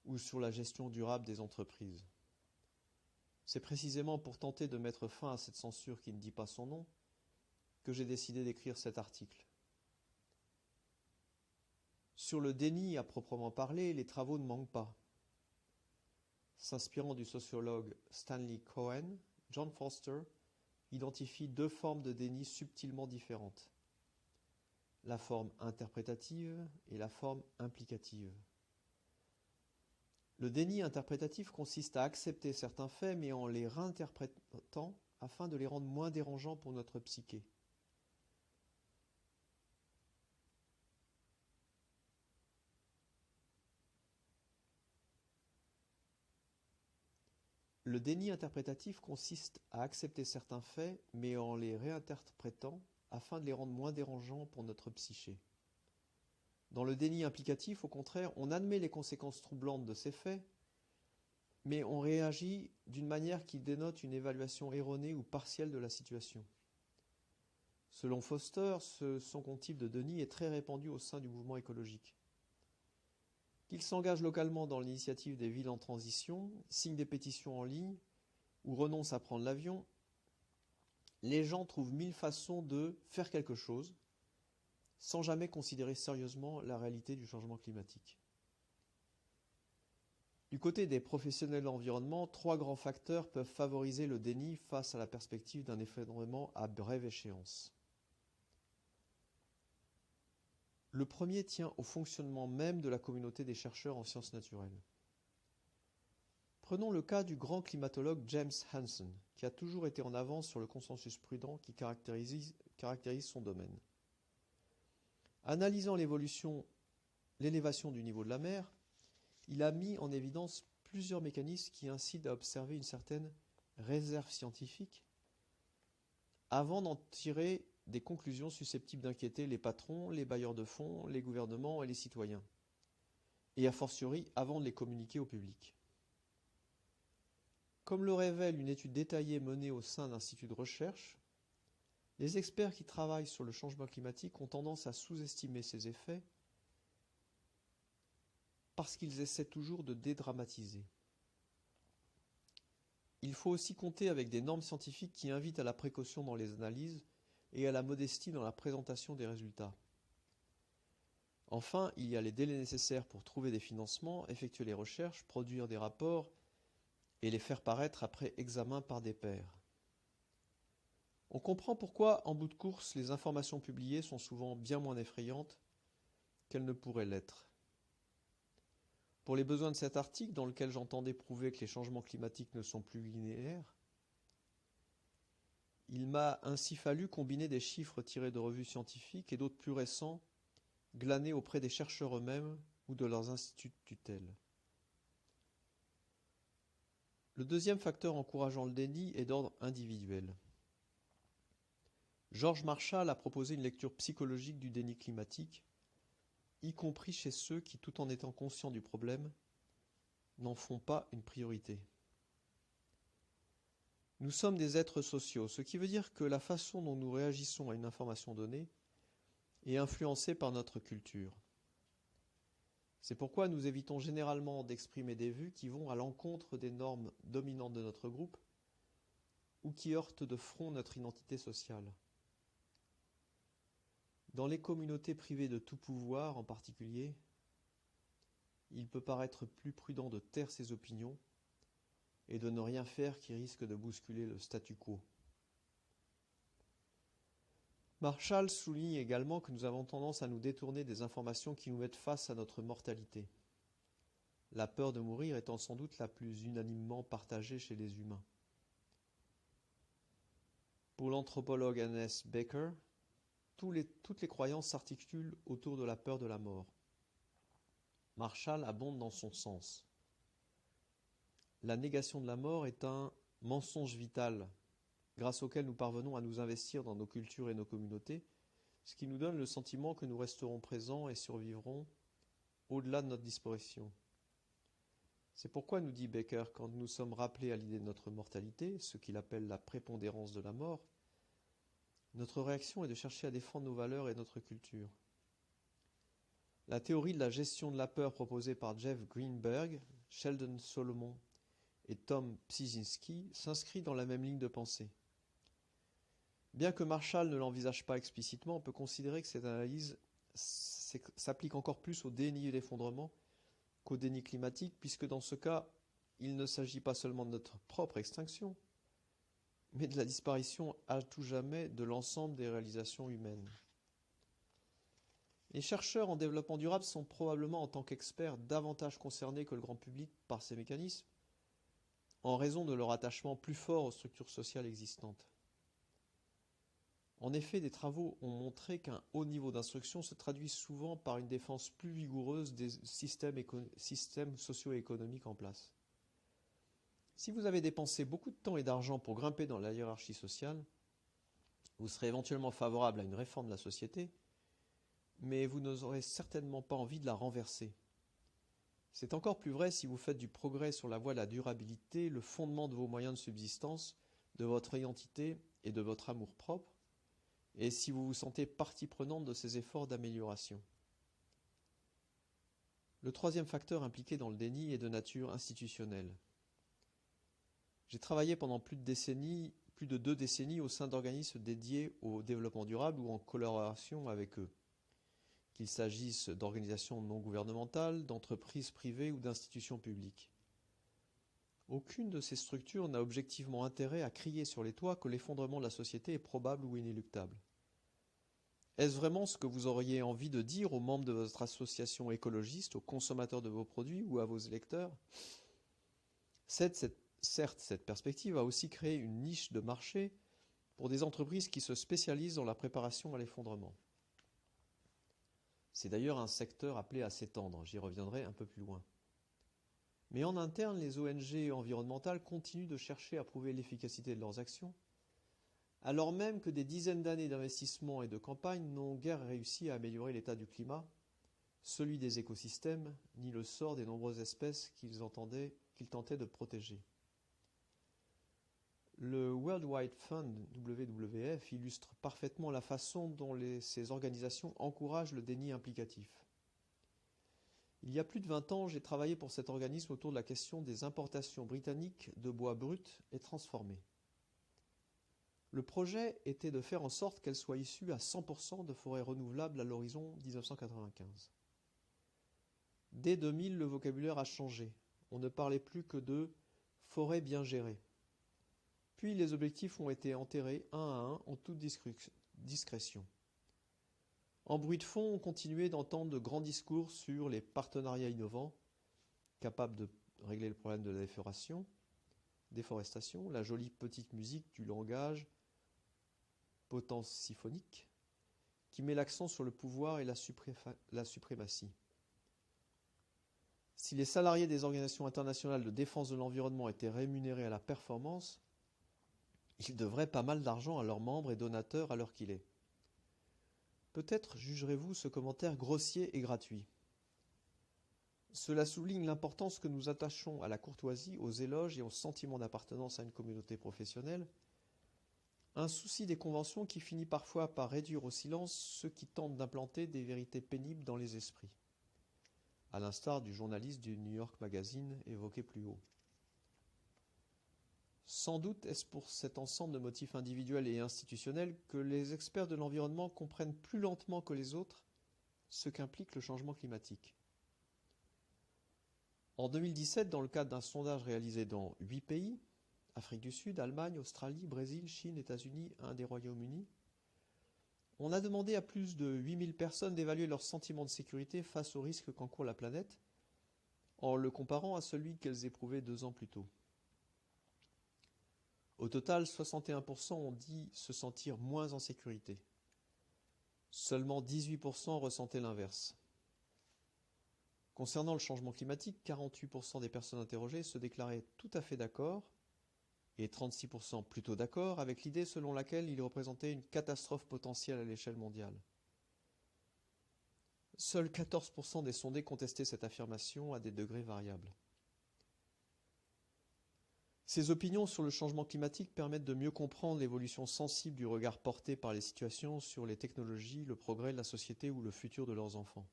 ou sur la gestion durable des entreprises. C'est précisément pour tenter de mettre fin à cette censure qui ne dit pas son nom que j'ai décidé d'écrire cet article. Sur le déni à proprement parler, les travaux ne manquent pas. S'inspirant du sociologue Stanley Cohen, John Foster identifie deux formes de déni subtilement différentes: la forme interprétative et la forme implicative. Le déni interprétatif consiste à accepter certains faits mais en les réinterprétant afin de les rendre moins dérangeants pour notre psyché. Le déni interprétatif consiste à accepter certains faits mais en les réinterprétant afin de les rendre moins dérangeants pour notre psyché. Dans le déni implicatif, au contraire, on admet les conséquences troublantes de ces faits, mais on réagit d'une manière qui dénote une évaluation erronée ou partielle de la situation. Selon Foster, ce second type de déni est très répandu au sein du mouvement écologique. Qu'ils s'engagent localement dans l'initiative des villes en transition, signent des pétitions en ligne ou renoncent à prendre l'avion, les gens trouvent mille façons de faire quelque chose, sans jamais considérer sérieusement la réalité du changement climatique. Du côté des professionnels de l'environnement, trois grands facteurs peuvent favoriser le déni face à la perspective d'un effondrement à brève échéance. Le premier tient au fonctionnement même de la communauté des chercheurs en sciences naturelles. Prenons le cas du grand climatologue James Hansen, qui a toujours été en avance sur le consensus prudent qui caractérise son domaine. Analysant l'élévation du niveau de la mer, il a mis en évidence plusieurs mécanismes qui incitent à observer une certaine réserve scientifique avant d'en tirer des conclusions susceptibles d'inquiéter les patrons, les bailleurs de fonds, les gouvernements et les citoyens, et a fortiori avant de les communiquer au public. Comme le révèle une étude détaillée menée au sein d'instituts de recherche, les experts qui travaillent sur le changement climatique ont tendance à sous-estimer ses effets parce qu'ils essaient toujours de dédramatiser. Il faut aussi compter avec des normes scientifiques qui invitent à la précaution dans les analyses et à la modestie dans la présentation des résultats. Enfin, il y a les délais nécessaires pour trouver des financements, effectuer les recherches, produire des rapports et les faire paraître après examen par des pairs. On comprend pourquoi, en bout de course, les informations publiées sont souvent bien moins effrayantes qu'elles ne pourraient l'être. Pour les besoins de cet article, dans lequel j'entendais prouver que les changements climatiques ne sont plus linéaires, il m'a ainsi fallu combiner des chiffres tirés de revues scientifiques et d'autres plus récents, glanés auprès des chercheurs eux-mêmes ou de leurs instituts de tutelle. Le deuxième facteur encourageant le déni est d'ordre individuel. George Marshall a proposé une lecture psychologique du déni climatique, y compris chez ceux qui, tout en étant conscients du problème, n'en font pas une priorité. Nous sommes des êtres sociaux, ce qui veut dire que la façon dont nous réagissons à une information donnée est influencée par notre culture. C'est pourquoi nous évitons généralement d'exprimer des vues qui vont à l'encontre des normes dominantes de notre groupe ou qui heurtent de front notre identité sociale. Dans les communautés privées de tout pouvoir en particulier, il peut paraître plus prudent de taire ses opinions et de ne rien faire qui risque de bousculer le statu quo. Marshall souligne également que nous avons tendance à nous détourner des informations qui nous mettent face à notre mortalité, la peur de mourir étant sans doute la plus unanimement partagée chez les humains. Pour l'anthropologue Ernest Becker, toutes les croyances s'articulent autour de la peur de la mort. Marshall abonde dans son sens. La négation de la mort est un mensonge vital, grâce auquel nous parvenons à nous investir dans nos cultures et nos communautés, ce qui nous donne le sentiment que nous resterons présents et survivrons au-delà de notre disparition. C'est pourquoi, nous dit Becker, quand nous sommes rappelés à l'idée de notre mortalité, ce qu'il appelle la prépondérance de la mort, notre réaction est de chercher à défendre nos valeurs et notre culture. La théorie de la gestion de la peur proposée par Jeff Greenberg, Sheldon Solomon et Tom Pszczynski s'inscrit dans la même ligne de pensée. Bien que Marshall ne l'envisage pas explicitement, on peut considérer que cette analyse s'applique encore plus au déni et l'effondrement qu'au déni climatique, puisque dans ce cas, il ne s'agit pas seulement de notre propre extinction, mais de la disparition à tout jamais de l'ensemble des réalisations humaines. Les chercheurs en développement durable sont probablement, en tant qu'experts, davantage concernés que le grand public par ces mécanismes, en raison de leur attachement plus fort aux structures sociales existantes. En effet, des travaux ont montré qu'un haut niveau d'instruction se traduit souvent par une défense plus vigoureuse des systèmes socio-économiques en place. Si vous avez dépensé beaucoup de temps et d'argent pour grimper dans la hiérarchie sociale, vous serez éventuellement favorable à une réforme de la société, mais vous n'aurez certainement pas envie de la renverser. C'est encore plus vrai si vous faites du progrès sur la voie de la durabilité le fondement de vos moyens de subsistance, de votre identité et de votre amour-propre, et si vous vous sentez partie prenante de ces efforts d'amélioration. Le troisième facteur impliqué dans le déni est de nature institutionnelle. J'ai travaillé pendant plus de 2 décennies au sein d'organismes dédiés au développement durable ou en collaboration avec eux, qu'il s'agisse d'organisations non gouvernementales, d'entreprises privées ou d'institutions publiques. Aucune de ces structures n'a objectivement intérêt à crier sur les toits que l'effondrement de la société est probable ou inéluctable. Est-ce vraiment ce que vous auriez envie de dire aux membres de votre association écologiste, aux consommateurs de vos produits ou à vos électeurs ? Certes, cette perspective a aussi créé une niche de marché pour des entreprises qui se spécialisent dans la préparation à l'effondrement. C'est d'ailleurs un secteur appelé à s'étendre, j'y reviendrai un peu plus loin. Mais en interne, les ONG environnementales continuent de chercher à prouver l'efficacité de leurs actions, alors même que des dizaines d'années d'investissement et de campagnes n'ont guère réussi à améliorer l'état du climat, celui des écosystèmes, ni le sort des nombreuses espèces qu'ils tentaient de protéger. Le World Wide Fund, WWF, illustre parfaitement la façon dont ces organisations encouragent le déni implicatif. Il y a plus de 20 ans, j'ai travaillé pour cet organisme autour de la question des importations britanniques de bois brut et transformé. Le projet était de faire en sorte qu'elles soient issues à 100% de forêts renouvelables à l'horizon 1995. Dès 2000, le vocabulaire a changé. On ne parlait plus que de « forêts bien gérées ». Puis les objectifs ont été enterrés un à un en toute discrétion. En bruit de fond, on continuait d'entendre de grands discours sur les partenariats innovants, capables de régler le problème de la déforestation, la jolie petite musique du langage potensiphonique, qui met l'accent sur le pouvoir et la suprématie. Si les salariés des organisations internationales de défense de l'environnement étaient rémunérés à la performance, ils devraient pas mal d'argent à leurs membres et donateurs à l'heure qu'il est. Peut-être jugerez-vous ce commentaire grossier et gratuit. Cela souligne l'importance que nous attachons à la courtoisie, aux éloges et au sentiment d'appartenance à une communauté professionnelle, un souci des conventions qui finit parfois par réduire au silence ceux qui tentent d'implanter des vérités pénibles dans les esprits, à l'instar du journaliste du New York Magazine évoqué plus haut. Sans doute est-ce pour cet ensemble de motifs individuels et institutionnels que les experts de l'environnement comprennent plus lentement que les autres ce qu'implique le changement climatique. En 2017, dans le cadre d'un sondage réalisé dans 8 pays, Afrique du Sud, Allemagne, Australie, Brésil, Chine, États-Unis, Inde et Royaume-Uni, on a demandé à plus de 8000 personnes d'évaluer leur sentiment de sécurité face aux risques qu'encourt la planète, en le comparant à celui qu'elles éprouvaient 2 ans plus tôt. Au total, 61% ont dit se sentir moins en sécurité. Seulement 18% ressentaient l'inverse. Concernant le changement climatique, 48% des personnes interrogées se déclaraient tout à fait d'accord et 36% plutôt d'accord avec l'idée selon laquelle il représentait une catastrophe potentielle à l'échelle mondiale. Seuls 14% des sondés contestaient cette affirmation à des degrés variables. Ces opinions sur le changement climatique permettent de mieux comprendre l'évolution sensible du regard porté par les situations sur les technologies, le progrès de la société ou le futur de leurs enfants.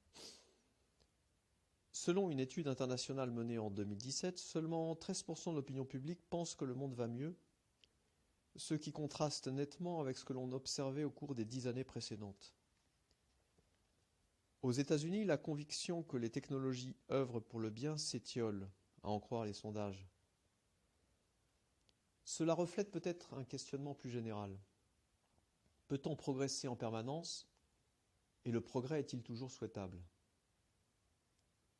Selon une étude internationale menée en 2017, seulement 13% de l'opinion publique pense que le monde va mieux, ce qui contraste nettement avec ce que l'on observait au cours des 10 années précédentes. Aux États-Unis, la conviction que les technologies œuvrent pour le bien s'étiole, à en croire les sondages. Cela reflète peut-être un questionnement plus général. Peut-on progresser en permanence et le progrès est-il toujours souhaitable ?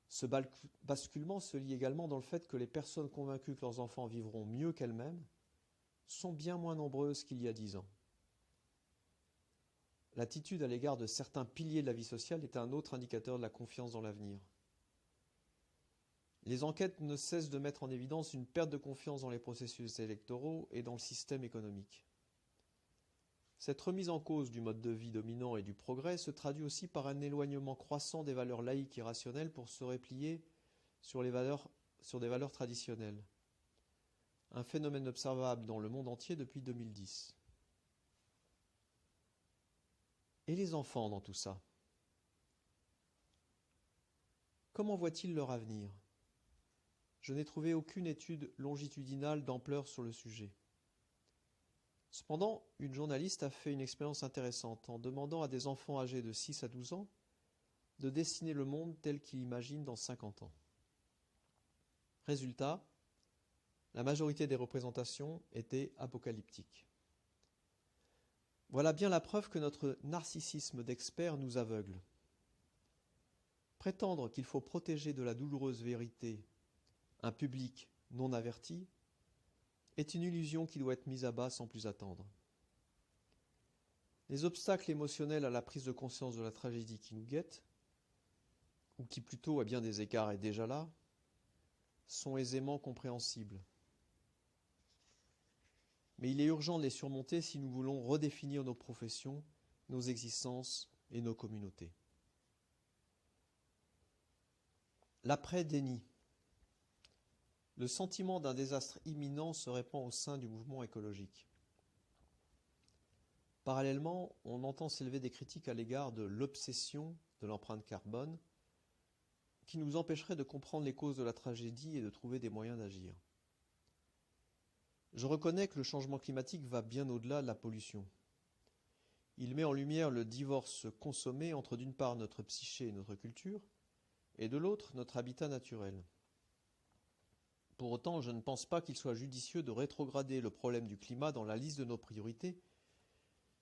Ce basculement se lie également dans le fait que les personnes convaincues que leurs enfants vivront mieux qu'elles-mêmes sont bien moins nombreuses qu'il y a 10 ans. L'attitude à l'égard de certains piliers de la vie sociale est un autre indicateur de la confiance dans l'avenir. Les enquêtes ne cessent de mettre en évidence une perte de confiance dans les processus électoraux et dans le système économique. Cette remise en cause du mode de vie dominant et du progrès se traduit aussi par un éloignement croissant des valeurs laïques et rationnelles pour se replier sur des valeurs traditionnelles. Un phénomène observable dans le monde entier depuis 2010. Et les enfants dans tout ça ? Comment voient-ils leur avenir ? Je n'ai trouvé aucune étude longitudinale d'ampleur sur le sujet. Cependant, une journaliste a fait une expérience intéressante en demandant à des enfants âgés de 6 à 12 ans de dessiner le monde tel qu'ils l'imaginent dans 50 ans. Résultat, la majorité des représentations étaient apocalyptiques. Voilà bien la preuve que notre narcissisme d'expert nous aveugle. Prétendre qu'il faut protéger de la douloureuse vérité un public non averti est une illusion qui doit être mise à bas sans plus attendre. Les obstacles émotionnels à la prise de conscience de la tragédie qui nous guette, ou qui plutôt à bien des égards est déjà là, sont aisément compréhensibles. Mais il est urgent de les surmonter si nous voulons redéfinir nos professions, nos existences et nos communautés. L'après-déni. Le sentiment d'un désastre imminent se répand au sein du mouvement écologique. Parallèlement, on entend s'élever des critiques à l'égard de l'obsession de l'empreinte carbone qui nous empêcherait de comprendre les causes de la tragédie et de trouver des moyens d'agir. Je reconnais que le changement climatique va bien au-delà de la pollution. Il met en lumière le divorce consommé entre d'une part notre psyché et notre culture, et de l'autre notre habitat naturel. Pour autant, je ne pense pas qu'il soit judicieux de rétrograder le problème du climat dans la liste de nos priorités,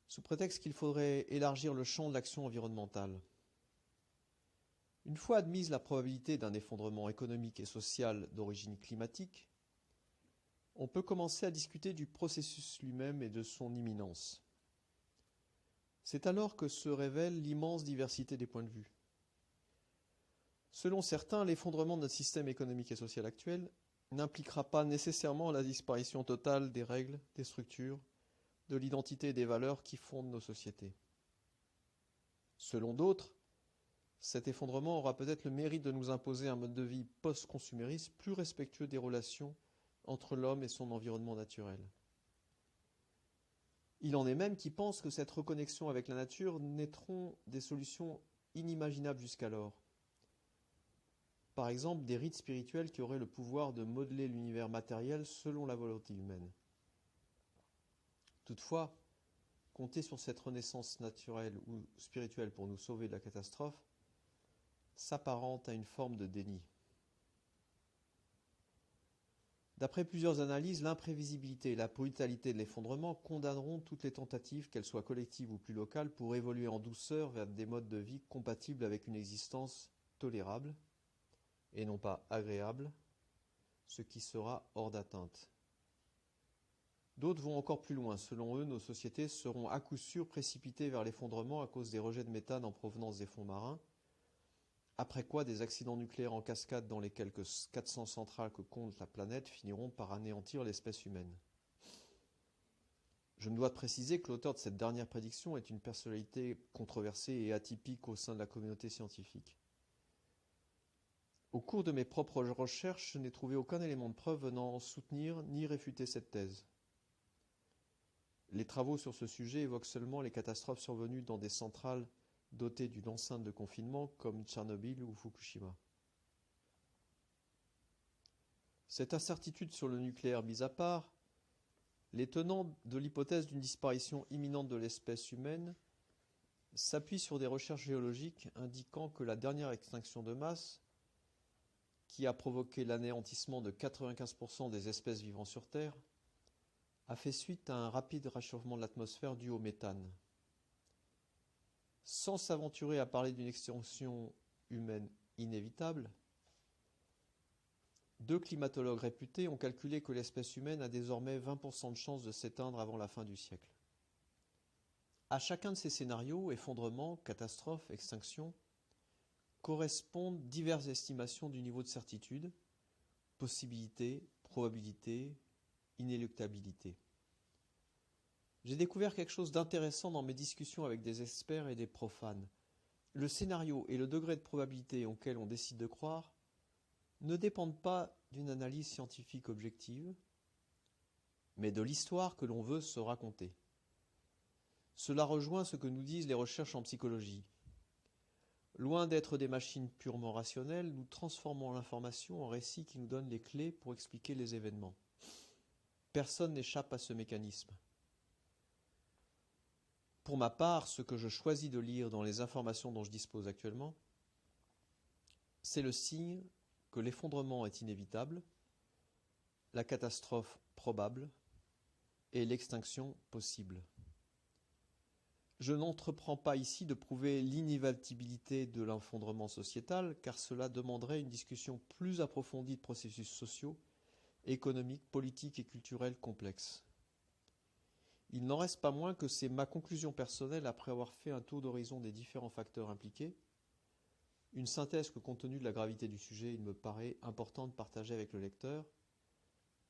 sous prétexte qu'il faudrait élargir le champ de l'action environnementale. Une fois admise la probabilité d'un effondrement économique et social d'origine climatique, on peut commencer à discuter du processus lui-même et de son imminence. C'est alors que se révèle l'immense diversité des points de vue. Selon certains, l'effondrement de notre système économique et social actuel n'impliquera pas nécessairement la disparition totale des règles, des structures, de l'identité et des valeurs qui fondent nos sociétés. Selon d'autres, cet effondrement aura peut-être le mérite de nous imposer un mode de vie post-consumériste plus respectueux des relations entre l'homme et son environnement naturel. Il en est même qui pensent que cette reconnexion avec la nature naîtront des solutions inimaginables jusqu'alors. Par exemple, des rites spirituels qui auraient le pouvoir de modeler l'univers matériel selon la volonté humaine. Toutefois, compter sur cette renaissance naturelle ou spirituelle pour nous sauver de la catastrophe s'apparente à une forme de déni. D'après plusieurs analyses, l'imprévisibilité et la brutalité de l'effondrement condamneront toutes les tentatives, qu'elles soient collectives ou plus locales, pour évoluer en douceur vers des modes de vie compatibles avec une existence tolérable, et non pas agréable, ce qui sera hors d'atteinte. D'autres vont encore plus loin. Selon eux, nos sociétés seront à coup sûr précipitées vers l'effondrement à cause des rejets de méthane en provenance des fonds marins, après quoi des accidents nucléaires en cascade dans les quelques 400 centrales que compte la planète finiront par anéantir l'espèce humaine. Je me dois de préciser que l'auteur de cette dernière prédiction est une personnalité controversée et atypique au sein de la communauté scientifique. Au cours de mes propres recherches, je n'ai trouvé aucun élément de preuve venant soutenir ni réfuter cette thèse. Les travaux sur ce sujet évoquent seulement les catastrophes survenues dans des centrales dotées d'une enceinte de confinement comme Tchernobyl ou Fukushima. Cette incertitude sur le nucléaire mise à part, les tenants de l'hypothèse d'une disparition imminente de l'espèce humaine s'appuient sur des recherches géologiques indiquant que la dernière extinction de masse, qui a provoqué l'anéantissement de 95% des espèces vivant sur Terre, a fait suite à un rapide réchauffement de l'atmosphère dû au méthane. Sans s'aventurer à parler d'une extinction humaine inévitable, 2 climatologues réputés ont calculé que l'espèce humaine a désormais 20% de chances de s'éteindre avant la fin du siècle. À chacun de ces scénarios, effondrement, catastrophe, extinction, correspondent diverses estimations du niveau de certitude, possibilité, probabilité, inéluctabilité. J'ai découvert quelque chose d'intéressant dans mes discussions avec des experts et des profanes. Le scénario et le degré de probabilité auquel on décide de croire ne dépendent pas d'une analyse scientifique objective, mais de l'histoire que l'on veut se raconter. Cela rejoint ce que nous disent les recherches en psychologie. Loin d'être des machines purement rationnelles, nous transformons l'information en récits qui nous donnent les clés pour expliquer les événements. Personne n'échappe à ce mécanisme. Pour ma part, ce que je choisis de lire dans les informations dont je dispose actuellement, c'est le signe que l'effondrement est inévitable, la catastrophe probable et l'extinction possible. Je n'entreprends pas ici de prouver l'inévitabilité de l'effondrement sociétal, car cela demanderait une discussion plus approfondie de processus sociaux, économiques, politiques et culturels complexes. Il n'en reste pas moins que c'est ma conclusion personnelle après avoir fait un tour d'horizon des différents facteurs impliqués, une synthèse que, compte tenu de la gravité du sujet, il me paraît important de partager avec le lecteur,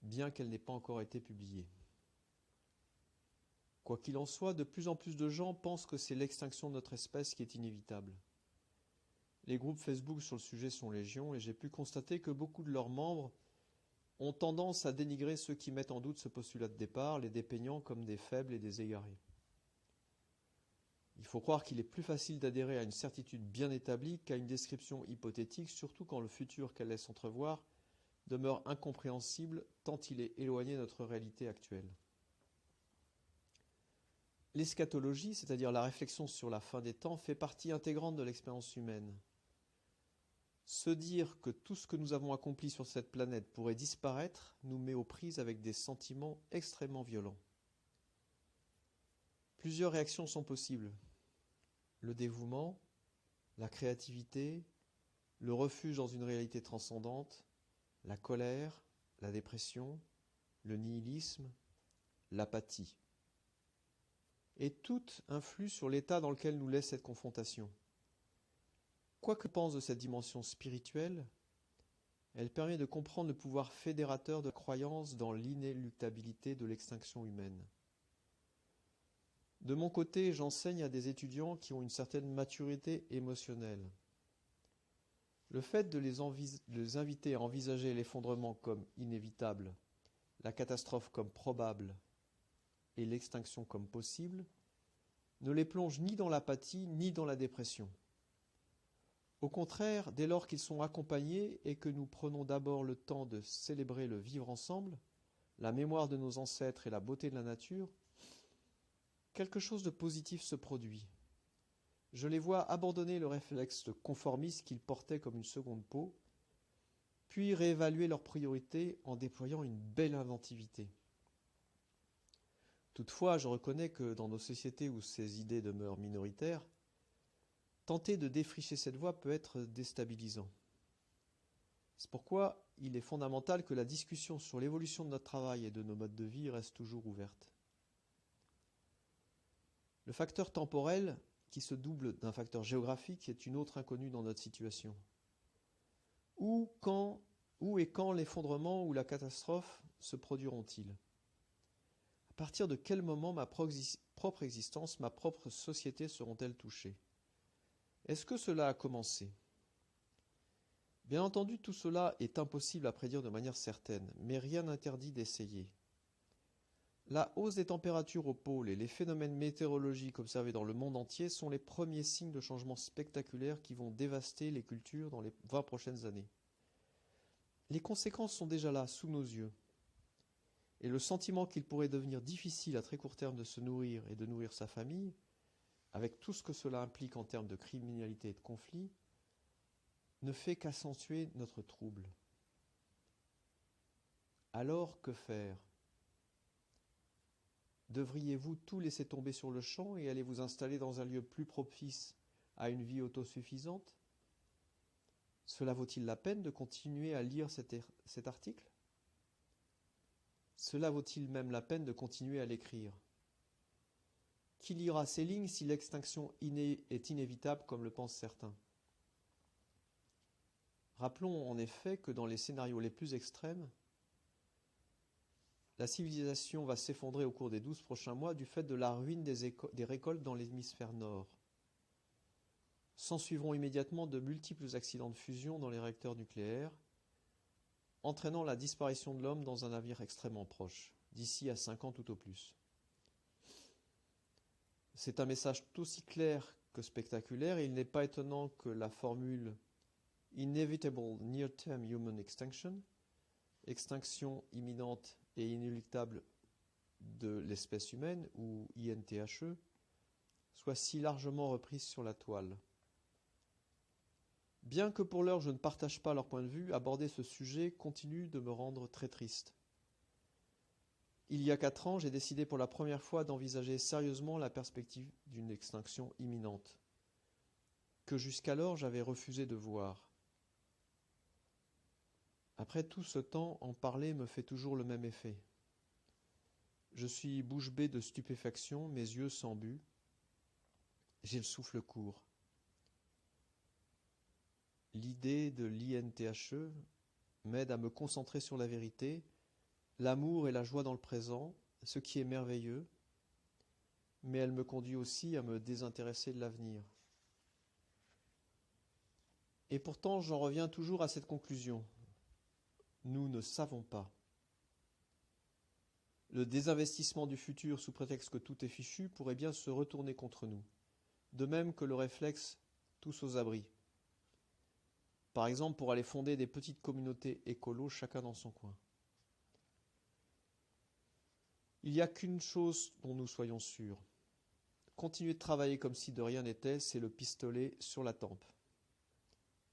bien qu'elle n'ait pas encore été publiée. Quoi qu'il en soit, de plus en plus de gens pensent que c'est l'extinction de notre espèce qui est inévitable. Les groupes Facebook sur le sujet sont légion et j'ai pu constater que beaucoup de leurs membres ont tendance à dénigrer ceux qui mettent en doute ce postulat de départ, les dépeignant comme des faibles et des égarés. Il faut croire qu'il est plus facile d'adhérer à une certitude bien établie qu'à une description hypothétique, surtout quand le futur qu'elle laisse entrevoir demeure incompréhensible tant il est éloigné de notre réalité actuelle. L'eschatologie, c'est-à-dire la réflexion sur la fin des temps, fait partie intégrante de l'expérience humaine. Se dire que tout ce que nous avons accompli sur cette planète pourrait disparaître nous met aux prises avec des sentiments extrêmement violents. Plusieurs réactions sont possibles. Le dévouement, la créativité, le refuge dans une réalité transcendante, la colère, la dépression, le nihilisme, l'apathie. Et toutes influent sur l'état dans lequel nous laisse cette confrontation. Quoi que pense de cette dimension spirituelle, elle permet de comprendre le pouvoir fédérateur de la croyance dans l'inéluctabilité de l'extinction humaine. De mon côté, j'enseigne à des étudiants qui ont une certaine maturité émotionnelle. Le fait de les inviter à envisager l'effondrement comme inévitable, la catastrophe comme probable et l'extinction comme possible ne les plonge ni dans l'apathie ni dans la dépression. Au contraire, dès lors qu'ils sont accompagnés et que nous prenons d'abord le temps de célébrer le vivre ensemble, la mémoire de nos ancêtres et la beauté de la nature, quelque chose de positif se produit. Je les vois abandonner le réflexe conformiste qu'ils portaient comme une seconde peau, puis réévaluer leurs priorités en déployant une belle inventivité. Toutefois, je reconnais que dans nos sociétés où ces idées demeurent minoritaires, tenter de défricher cette voie peut être déstabilisant. C'est pourquoi il est fondamental que la discussion sur l'évolution de notre travail et de nos modes de vie reste toujours ouverte. Le facteur temporel, qui se double d'un facteur géographique, est une autre inconnue dans notre situation. Où et quand l'effondrement ou la catastrophe se produiront-ils ? À partir de quel moment ma propre existence, ma propre société seront-elles touchées ? Est-ce que cela a commencé ? Bien entendu, tout cela est impossible à prédire de manière certaine, mais rien n'interdit d'essayer. La hausse des températures au pôle et les phénomènes météorologiques observés dans le monde entier sont les premiers signes de changements spectaculaires qui vont dévaster les cultures dans les 20 prochaines années. Les conséquences sont déjà là, sous nos yeux. Et le sentiment qu'il pourrait devenir difficile à très court terme de se nourrir et de nourrir sa famille, avec tout ce que cela implique en termes de criminalité et de conflit, ne fait qu'accentuer notre trouble. Alors, que faire ? Devriez-vous tout laisser tomber sur le champ et aller vous installer dans un lieu plus propice à une vie autosuffisante ? Cela vaut-il la peine de continuer à lire cet article ? Cela vaut-il même la peine de continuer à l'écrire ? Qui lira ces lignes si l'extinction est inévitable comme le pensent certains ? Rappelons en effet que dans les scénarios les plus extrêmes, la civilisation va s'effondrer au cours des 12 prochains mois du fait de la ruine des récoltes dans l'hémisphère nord. S'ensuivront immédiatement de multiples accidents de fusion dans les réacteurs nucléaires, entraînant la disparition de l'homme dans un avenir extrêmement proche, d'ici à 5 ans tout au plus. C'est un message tout aussi clair que spectaculaire et il n'est pas étonnant que la formule « Inevitable Near-Term Human Extinction » extinction imminente et inéluctable de l'espèce humaine, ou INTHE, soit si largement reprise sur la toile. Bien que pour l'heure je ne partage pas leur point de vue, aborder ce sujet continue de me rendre très triste. Il y a 4 ans, j'ai décidé pour la première fois d'envisager sérieusement la perspective d'une extinction imminente, que jusqu'alors j'avais refusé de voir. Après tout ce temps, en parler me fait toujours le même effet. Je suis bouche bée de stupéfaction, mes yeux s'embuent, j'ai le souffle court. L'idée de l'INTHE m'aide à me concentrer sur la vérité, l'amour et la joie dans le présent, ce qui est merveilleux, mais elle me conduit aussi à me désintéresser de l'avenir. Et pourtant, j'en reviens toujours à cette conclusion. Nous ne savons pas. Le désinvestissement du futur sous prétexte que tout est fichu pourrait bien se retourner contre nous, de même que le réflexe « tous aux abris ». Par exemple, pour aller fonder des petites communautés écolos, chacun dans son coin. Il n'y a qu'une chose dont nous soyons sûrs. Continuer de travailler comme si de rien n'était, c'est le pistolet sur la tempe.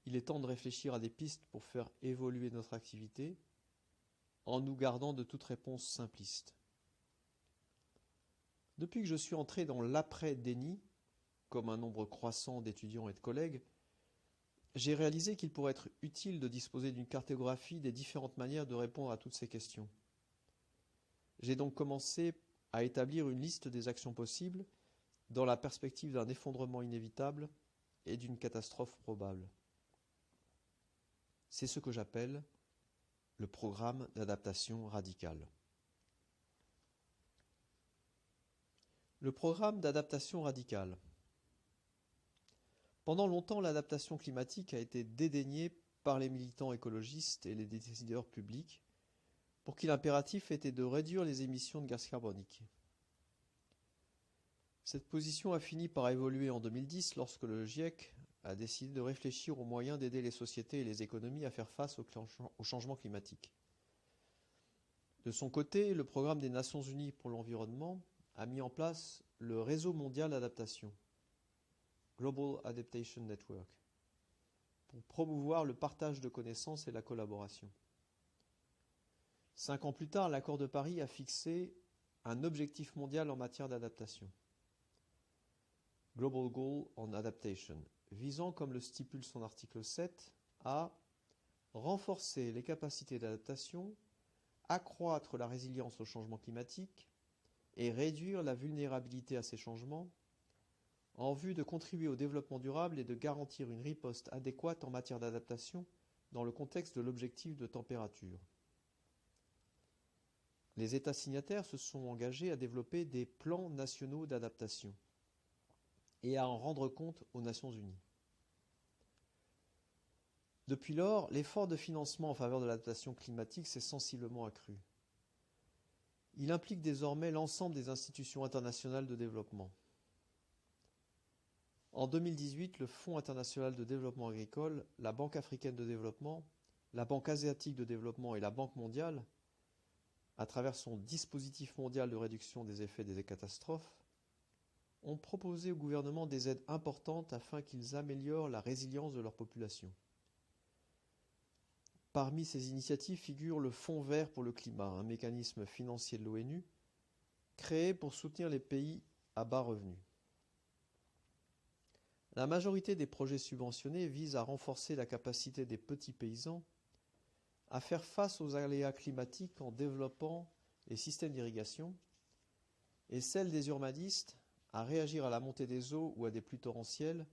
Il est temps de réfléchir à des pistes pour faire évoluer notre activité en nous gardant de toute réponse simpliste. Depuis que je suis entré dans l'après-déni, comme un nombre croissant d'étudiants et de collègues, j'ai réalisé qu'il pourrait être utile de disposer d'une cartographie des différentes manières de répondre à toutes ces questions. J'ai donc commencé à établir une liste des actions possibles dans la perspective d'un effondrement inévitable et d'une catastrophe probable. C'est ce que j'appelle le programme d'adaptation radicale. Le programme d'adaptation radicale. Pendant longtemps, l'adaptation climatique a été dédaignée par les militants écologistes et les décideurs publics, pour qui l'impératif était de réduire les émissions de gaz carbonique. Cette position a fini par évoluer en 2010 lorsque le GIEC a décidé de réfléchir aux moyens d'aider les sociétés et les économies à faire face au changement climatique. De son côté, le programme des Nations Unies pour l'environnement a mis en place le Réseau mondial d'adaptation, Global Adaptation Network, pour promouvoir le partage de connaissances et la collaboration. 5 ans plus tard, l'accord de Paris a fixé un objectif mondial en matière d'adaptation, Global Goal on Adaptation, visant, comme le stipule son article 7, à renforcer les capacités d'adaptation, accroître la résilience au changement climatique et réduire la vulnérabilité à ces changements en vue de contribuer au développement durable et de garantir une riposte adéquate en matière d'adaptation dans le contexte de l'objectif de température. Les États signataires se sont engagés à développer des plans nationaux d'adaptation et à en rendre compte aux Nations Unies. Depuis lors, l'effort de financement en faveur de l'adaptation climatique s'est sensiblement accru. Il implique désormais l'ensemble des institutions internationales de développement. En 2018, le Fonds international de développement agricole, la Banque africaine de développement, la Banque asiatique de développement et la Banque mondiale, à travers son dispositif mondial de réduction des effets des catastrophes, ont proposé au gouvernement des aides importantes afin qu'ils améliorent la résilience de leur population. Parmi ces initiatives figure le Fonds vert pour le climat, un mécanisme financier de l'ONU créé pour soutenir les pays à bas revenus. La majorité des projets subventionnés visent à renforcer la capacité des petits paysans à faire face aux aléas climatiques en développant les systèmes d'irrigation et celle des urbanistes à réagir à la montée des eaux ou à des pluies torrentielles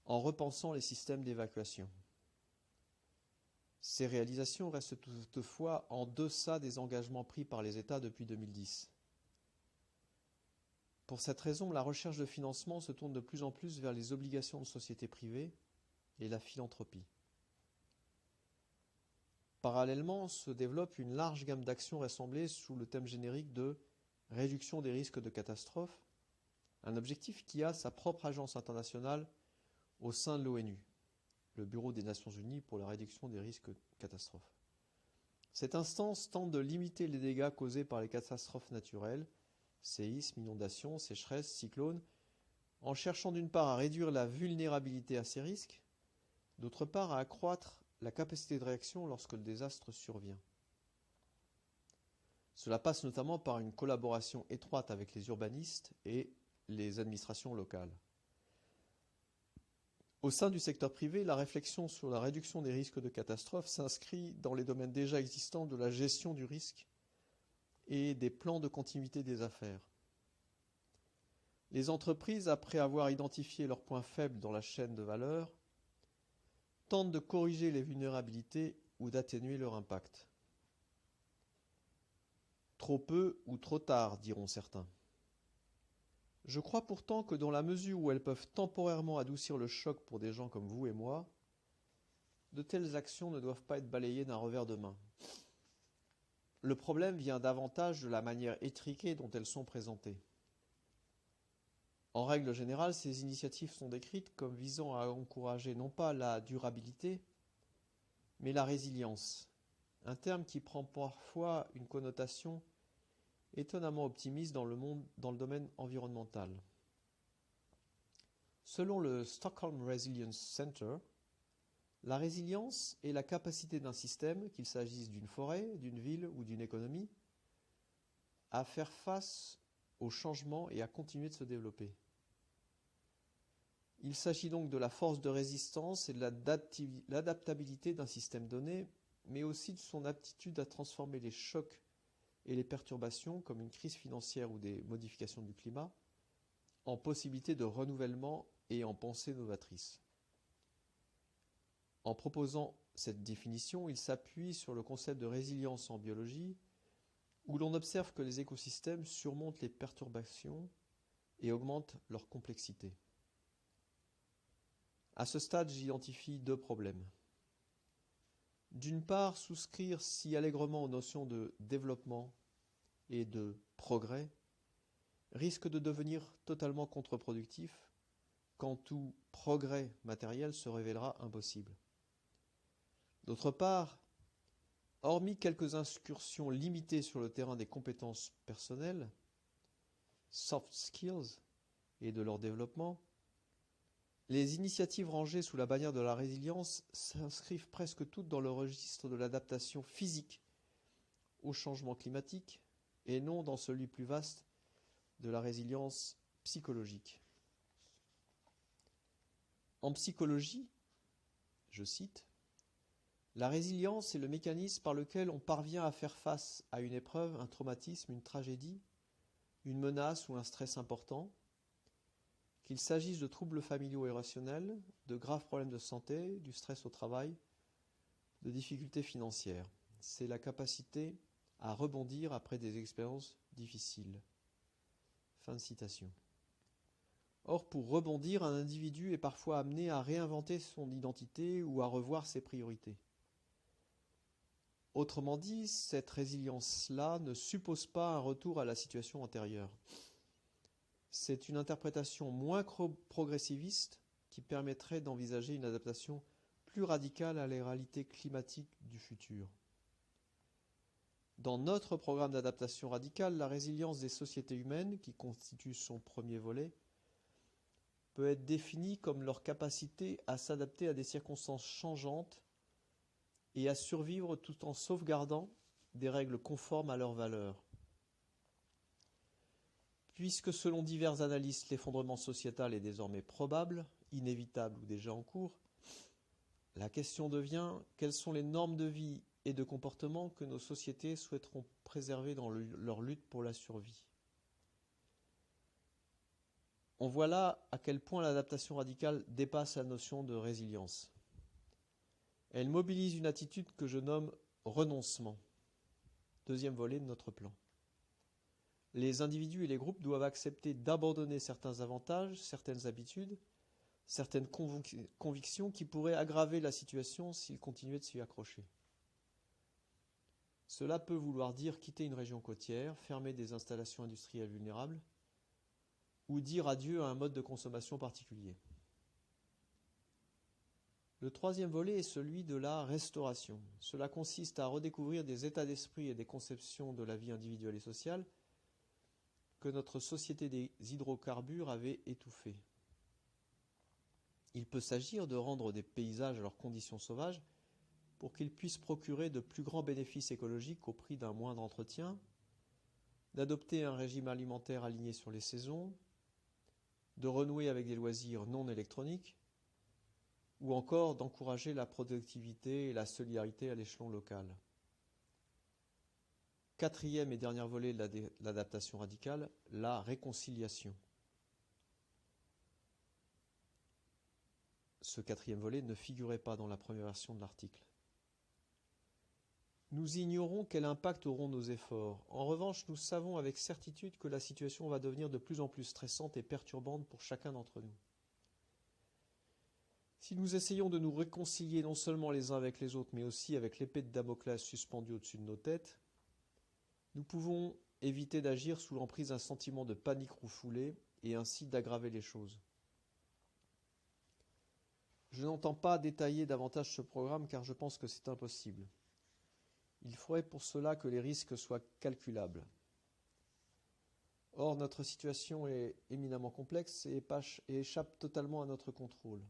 en repensant les systèmes d'évacuation. Ces réalisations restent toutefois en deçà des engagements pris par les États depuis 2010. Pour cette raison, la recherche de financement se tourne de plus en plus vers les obligations de société privée et la philanthropie. Parallèlement, se développe une large gamme d'actions rassemblées sous le thème générique de réduction des risques de catastrophes, un objectif qui a sa propre agence internationale au sein de l'ONU, le Bureau des Nations Unies pour la réduction des risques de catastrophes. Cette instance tente de limiter les dégâts causés par les catastrophes naturelles, séismes, inondations, sécheresses, cyclones, en cherchant d'une part à réduire la vulnérabilité à ces risques, d'autre part à accroître la capacité de réaction lorsque le désastre survient. Cela passe notamment par une collaboration étroite avec les urbanistes et les administrations locales. Au sein du secteur privé, la réflexion sur la réduction des risques de catastrophes s'inscrit dans les domaines déjà existants de la gestion du risque et des plans de continuité des affaires. Les entreprises, après avoir identifié leurs points faibles dans la chaîne de valeur, tentent de corriger les vulnérabilités ou d'atténuer leur impact. Trop peu ou trop tard, diront certains. Je crois pourtant que dans la mesure où elles peuvent temporairement adoucir le choc pour des gens comme vous et moi, de telles actions ne doivent pas être balayées d'un revers de main. Le problème vient davantage de la manière étriquée dont elles sont présentées. En règle générale, ces initiatives sont décrites comme visant à encourager non pas la durabilité, mais la résilience, un terme qui prend parfois une connotation étonnamment optimiste dans le domaine environnemental. Selon le Stockholm Resilience Center, la résilience est la capacité d'un système, qu'il s'agisse d'une forêt, d'une ville ou d'une économie, à faire face aux changements et à continuer de se développer. Il s'agit donc de la force de résistance et de l'adaptabilité d'un système donné, mais aussi de son aptitude à transformer les chocs et les perturbations, comme une crise financière ou des modifications du climat, en possibilité de renouvellement et en pensée novatrice. En proposant cette définition, il s'appuie sur le concept de résilience en biologie, où l'on observe que les écosystèmes surmontent les perturbations et augmentent leur complexité. À ce stade, j'identifie deux problèmes. D'une part, souscrire si allègrement aux notions de développement et de progrès risque de devenir totalement contre-productif quand tout progrès matériel se révélera impossible. D'autre part, hormis quelques incursions limitées sur le terrain des compétences personnelles, soft skills et de leur développement, les initiatives rangées sous la bannière de la résilience s'inscrivent presque toutes dans le registre de l'adaptation physique au changement climatique et non dans celui plus vaste de la résilience psychologique. En psychologie, je cite, La résilience est le mécanisme par lequel on parvient à faire face à une épreuve, un traumatisme, une tragédie, une menace ou un stress important, qu'il s'agisse de troubles familiaux et relationnels, de graves problèmes de santé, du stress au travail, de difficultés financières. C'est la capacité à rebondir après des expériences difficiles. Fin de citation. Or, pour rebondir, un individu est parfois amené à réinventer son identité ou à revoir ses priorités. Autrement dit, cette résilience-là ne suppose pas un retour à la situation antérieure. C'est une interprétation moins progressiviste qui permettrait d'envisager une adaptation plus radicale à les réalités climatiques du futur. Dans notre programme d'adaptation radicale, la résilience des sociétés humaines, qui constitue son premier volet, peut être définie comme leur capacité à s'adapter à des circonstances changeantes et à survivre tout en sauvegardant des règles conformes à leurs valeurs. Puisque selon divers analystes, l'effondrement sociétal est désormais probable, inévitable ou déjà en cours, la question devient quelles sont les normes de vie et de comportement que nos sociétés souhaiteront préserver dans leur lutte pour la survie. On voit là à quel point l'adaptation radicale dépasse la notion de résilience. Elle mobilise une attitude que je nomme renoncement, deuxième volet de notre plan. Les individus et les groupes doivent accepter d'abandonner certains avantages, certaines habitudes, certaines convictions qui pourraient aggraver la situation s'ils continuaient de s'y accrocher. Cela peut vouloir dire quitter une région côtière, fermer des installations industrielles vulnérables, ou dire adieu à un mode de consommation particulier. Le troisième volet est celui de la restauration. Cela consiste à redécouvrir des états d'esprit et des conceptions de la vie individuelle et sociale que notre société des hydrocarbures avait étouffées. Il peut s'agir de rendre des paysages à leurs conditions sauvages pour qu'ils puissent procurer de plus grands bénéfices écologiques au prix d'un moindre entretien, d'adopter un régime alimentaire aligné sur les saisons, de renouer avec des loisirs non électroniques, ou encore d'encourager la productivité et la solidarité à l'échelon local. Quatrième et dernier volet de l'adaptation radicale, la réconciliation. Ce quatrième volet ne figurait pas dans la première version de l'article. Nous ignorons quel impact auront nos efforts. En revanche, nous savons avec certitude que la situation va devenir de plus en plus stressante et perturbante pour chacun d'entre nous. Si nous essayons de nous réconcilier non seulement les uns avec les autres, mais aussi avec l'épée de Damoclès suspendue au-dessus de nos têtes, nous pouvons éviter d'agir sous l'emprise d'un sentiment de panique refoulée et ainsi d'aggraver les choses. Je n'entends pas détailler davantage ce programme car je pense que c'est impossible. Il faudrait pour cela que les risques soient calculables. Or, notre situation est éminemment complexe et échappe totalement à notre contrôle.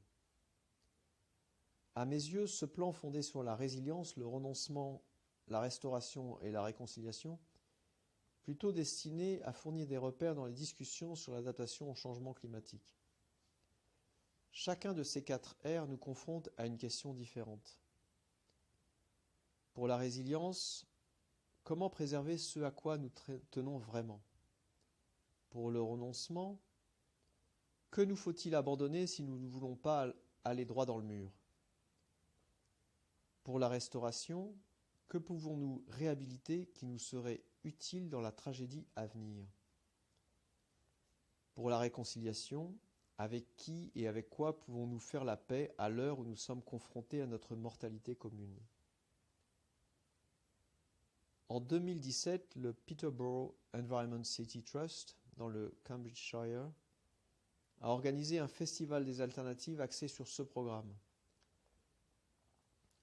À mes yeux, ce plan fondé sur la résilience, le renoncement, la restauration et la réconciliation, plutôt destiné à fournir des repères dans les discussions sur l'adaptation au changement climatique. Chacun de ces 4 R nous confronte à une question différente. Pour la résilience, comment préserver ce à quoi nous tenons vraiment? Pour le renoncement, que nous faut-il abandonner si nous ne voulons pas aller droit dans le mur? Pour la restauration, que pouvons-nous réhabiliter qui nous serait utile dans la tragédie à venir? Pour la réconciliation, avec qui et avec quoi pouvons-nous faire la paix à l'heure où nous sommes confrontés à notre mortalité commune? En 2017, le Peterborough Environment City Trust, dans le Cambridgeshire, a organisé un festival des alternatives axé sur ce programme.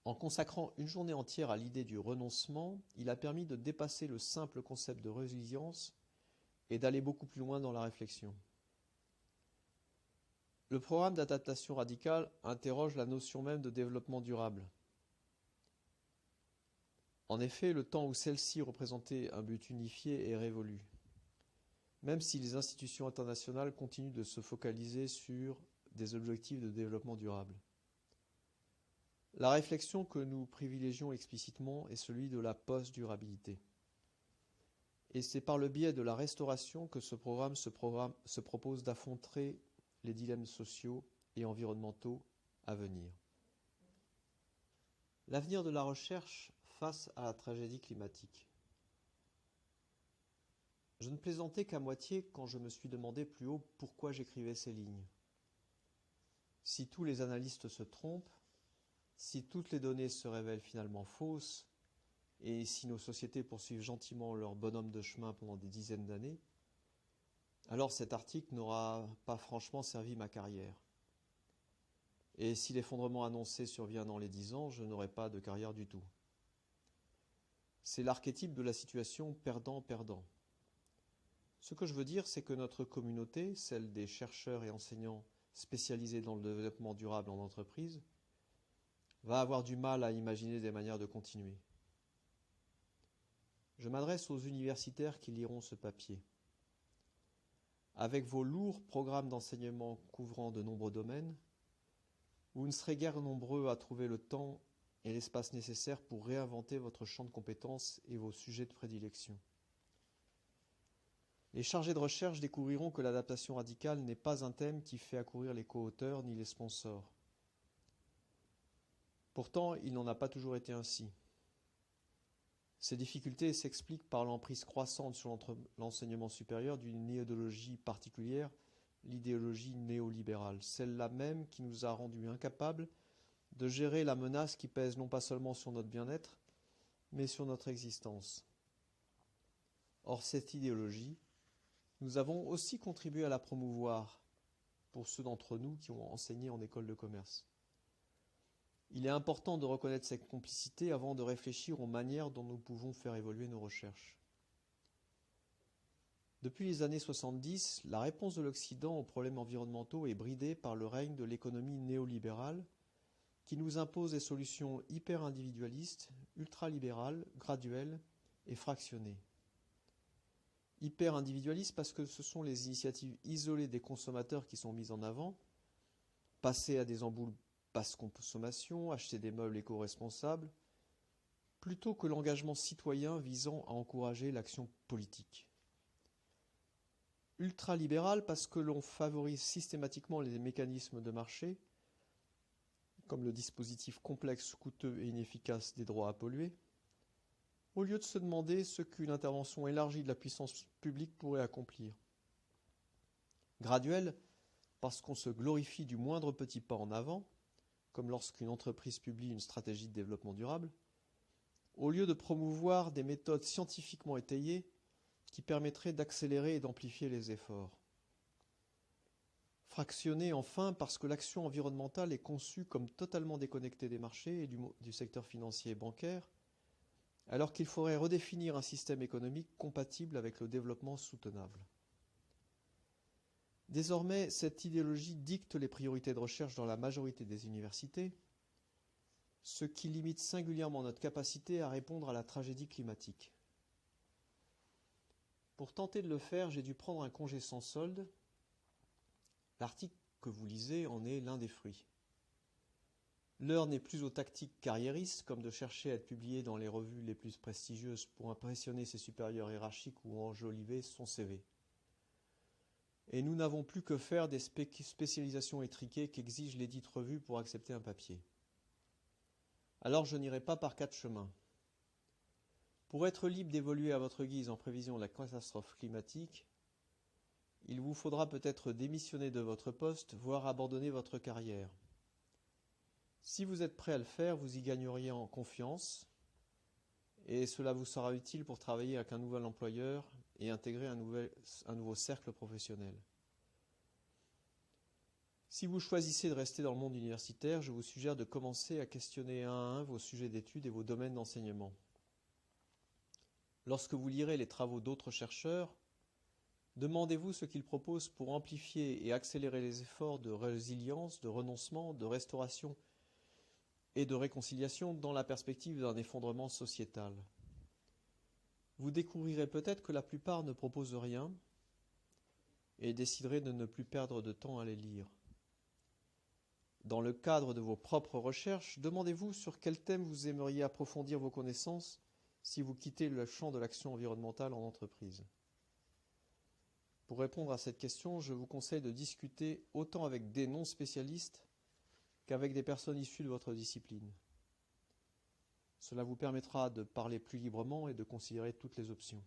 En consacrant une journée entière à l'idée du renoncement, il a permis de dépasser le simple concept de résilience et d'aller beaucoup plus loin dans la réflexion. Le programme d'adaptation radicale interroge la notion même de développement durable. En effet, le temps où celle-ci représentait un but unifié est révolu, même si les institutions internationales continuent de se focaliser sur des objectifs de développement durable. La réflexion que nous privilégions explicitement est celui de la post-durabilité. Et c'est par le biais de la restauration que ce programme se propose d'affronter les dilemmes sociaux et environnementaux à venir. L'avenir de la recherche face à la tragédie climatique. Je ne plaisantais qu'à moitié quand je me suis demandé plus haut pourquoi j'écrivais ces lignes. Si tous les analystes se trompent, si toutes les données se révèlent finalement fausses, et si nos sociétés poursuivent gentiment leur bonhomme de chemin pendant des dizaines d'années, alors cet article n'aura pas franchement servi ma carrière. Et si l'effondrement annoncé survient dans les 10 ans, je n'aurai pas de carrière du tout. C'est l'archétype de la situation perdant-perdant. Ce que je veux dire, c'est que notre communauté, celle des chercheurs et enseignants spécialisés dans le développement durable en entreprise, va avoir du mal à imaginer des manières de continuer. Je m'adresse aux universitaires qui liront ce papier. Avec vos lourds programmes d'enseignement couvrant de nombreux domaines, vous ne serez guère nombreux à trouver le temps et l'espace nécessaires pour réinventer votre champ de compétences et vos sujets de prédilection. Les chargés de recherche découvriront que l'adaptation radicale n'est pas un thème qui fait accourir les co-auteurs ni les sponsors. Pourtant, il n'en a pas toujours été ainsi. Ces difficultés s'expliquent par l'emprise croissante sur l'enseignement supérieur d'une idéologie particulière, l'idéologie néolibérale, celle-là même qui nous a rendus incapables de gérer la menace qui pèse non pas seulement sur notre bien-être, mais sur notre existence. Or, cette idéologie, nous avons aussi contribué à la promouvoir pour ceux d'entre nous qui ont enseigné en école de commerce. Il est important de reconnaître cette complicité avant de réfléchir aux manières dont nous pouvons faire évoluer nos recherches. Depuis les années 70, la réponse de l'Occident aux problèmes environnementaux est bridée par le règne de l'économie néolibérale qui nous impose des solutions hyper-individualistes, ultralibérales, graduelles et fractionnées. Hyper-individualistes parce que ce sont les initiatives isolées des consommateurs qui sont mises en avant, passer à des ampoules basse consommation, acheter des meubles éco-responsables, plutôt que l'engagement citoyen visant à encourager l'action politique. Ultralibéral parce que l'on favorise systématiquement les mécanismes de marché, comme le dispositif complexe, coûteux et inefficace des droits à polluer, au lieu de se demander ce qu'une intervention élargie de la puissance publique pourrait accomplir. Graduel parce qu'on se glorifie du moindre petit pas en avant, comme lorsqu'une entreprise publie une stratégie de développement durable, au lieu de promouvoir des méthodes scientifiquement étayées qui permettraient d'accélérer et d'amplifier les efforts. Fractionné enfin parce que l'action environnementale est conçue comme totalement déconnectée des marchés et du secteur financier et bancaire, alors qu'il faudrait redéfinir un système économique compatible avec le développement soutenable. Désormais, cette idéologie dicte les priorités de recherche dans la majorité des universités, ce qui limite singulièrement notre capacité à répondre à la tragédie climatique. Pour tenter de le faire, j'ai dû prendre un congé sans solde. L'article que vous lisez en est l'un des fruits. L'heure n'est plus aux tactiques carriéristes, comme de chercher à être publié dans les revues les plus prestigieuses pour impressionner ses supérieurs hiérarchiques ou enjoliver son CV. Et nous n'avons plus que faire des spécialisations étriquées qu'exigent les dites revues pour accepter un papier. Alors je n'irai pas par 4 chemins. Pour être libre d'évoluer à votre guise en prévision de la catastrophe climatique, il vous faudra peut-être démissionner de votre poste, voire abandonner votre carrière. Si vous êtes prêt à le faire, vous y gagneriez en confiance, et cela vous sera utile pour travailler avec un nouvel employeur et intégrer un nouveau cercle professionnel. Si vous choisissez de rester dans le monde universitaire, je vous suggère de commencer à questionner un à un vos sujets d'études et vos domaines d'enseignement. Lorsque vous lirez les travaux d'autres chercheurs, demandez-vous ce qu'ils proposent pour amplifier et accélérer les efforts de résilience, de renoncement, de restauration et de réconciliation dans la perspective d'un effondrement sociétal. Vous découvrirez peut-être que la plupart ne proposent rien et déciderez de ne plus perdre de temps à les lire. Dans le cadre de vos propres recherches, demandez-vous sur quel thème vous aimeriez approfondir vos connaissances si vous quittez le champ de l'action environnementale en entreprise. Pour répondre à cette question, je vous conseille de discuter autant avec des non-spécialistes qu'avec des personnes issues de votre discipline. Cela vous permettra de parler plus librement et de considérer toutes les options.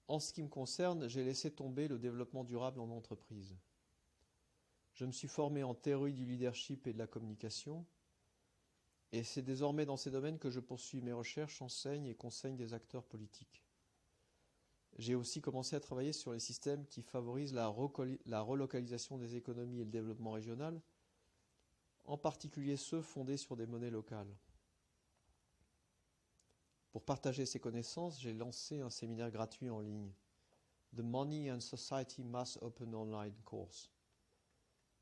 En ce qui me concerne, j'ai laissé tomber le développement durable en entreprise. Je me suis formé en théorie du leadership et de la communication, et c'est désormais dans ces domaines que je poursuis mes recherches, enseigne et conseille des acteurs politiques. J'ai aussi commencé à travailler sur les systèmes qui favorisent la relocalisation des économies et le développement régional, en particulier ceux fondés sur des monnaies locales. Pour partager ces connaissances, j'ai lancé un séminaire gratuit en ligne, The Money and Society Mass Open Online Course.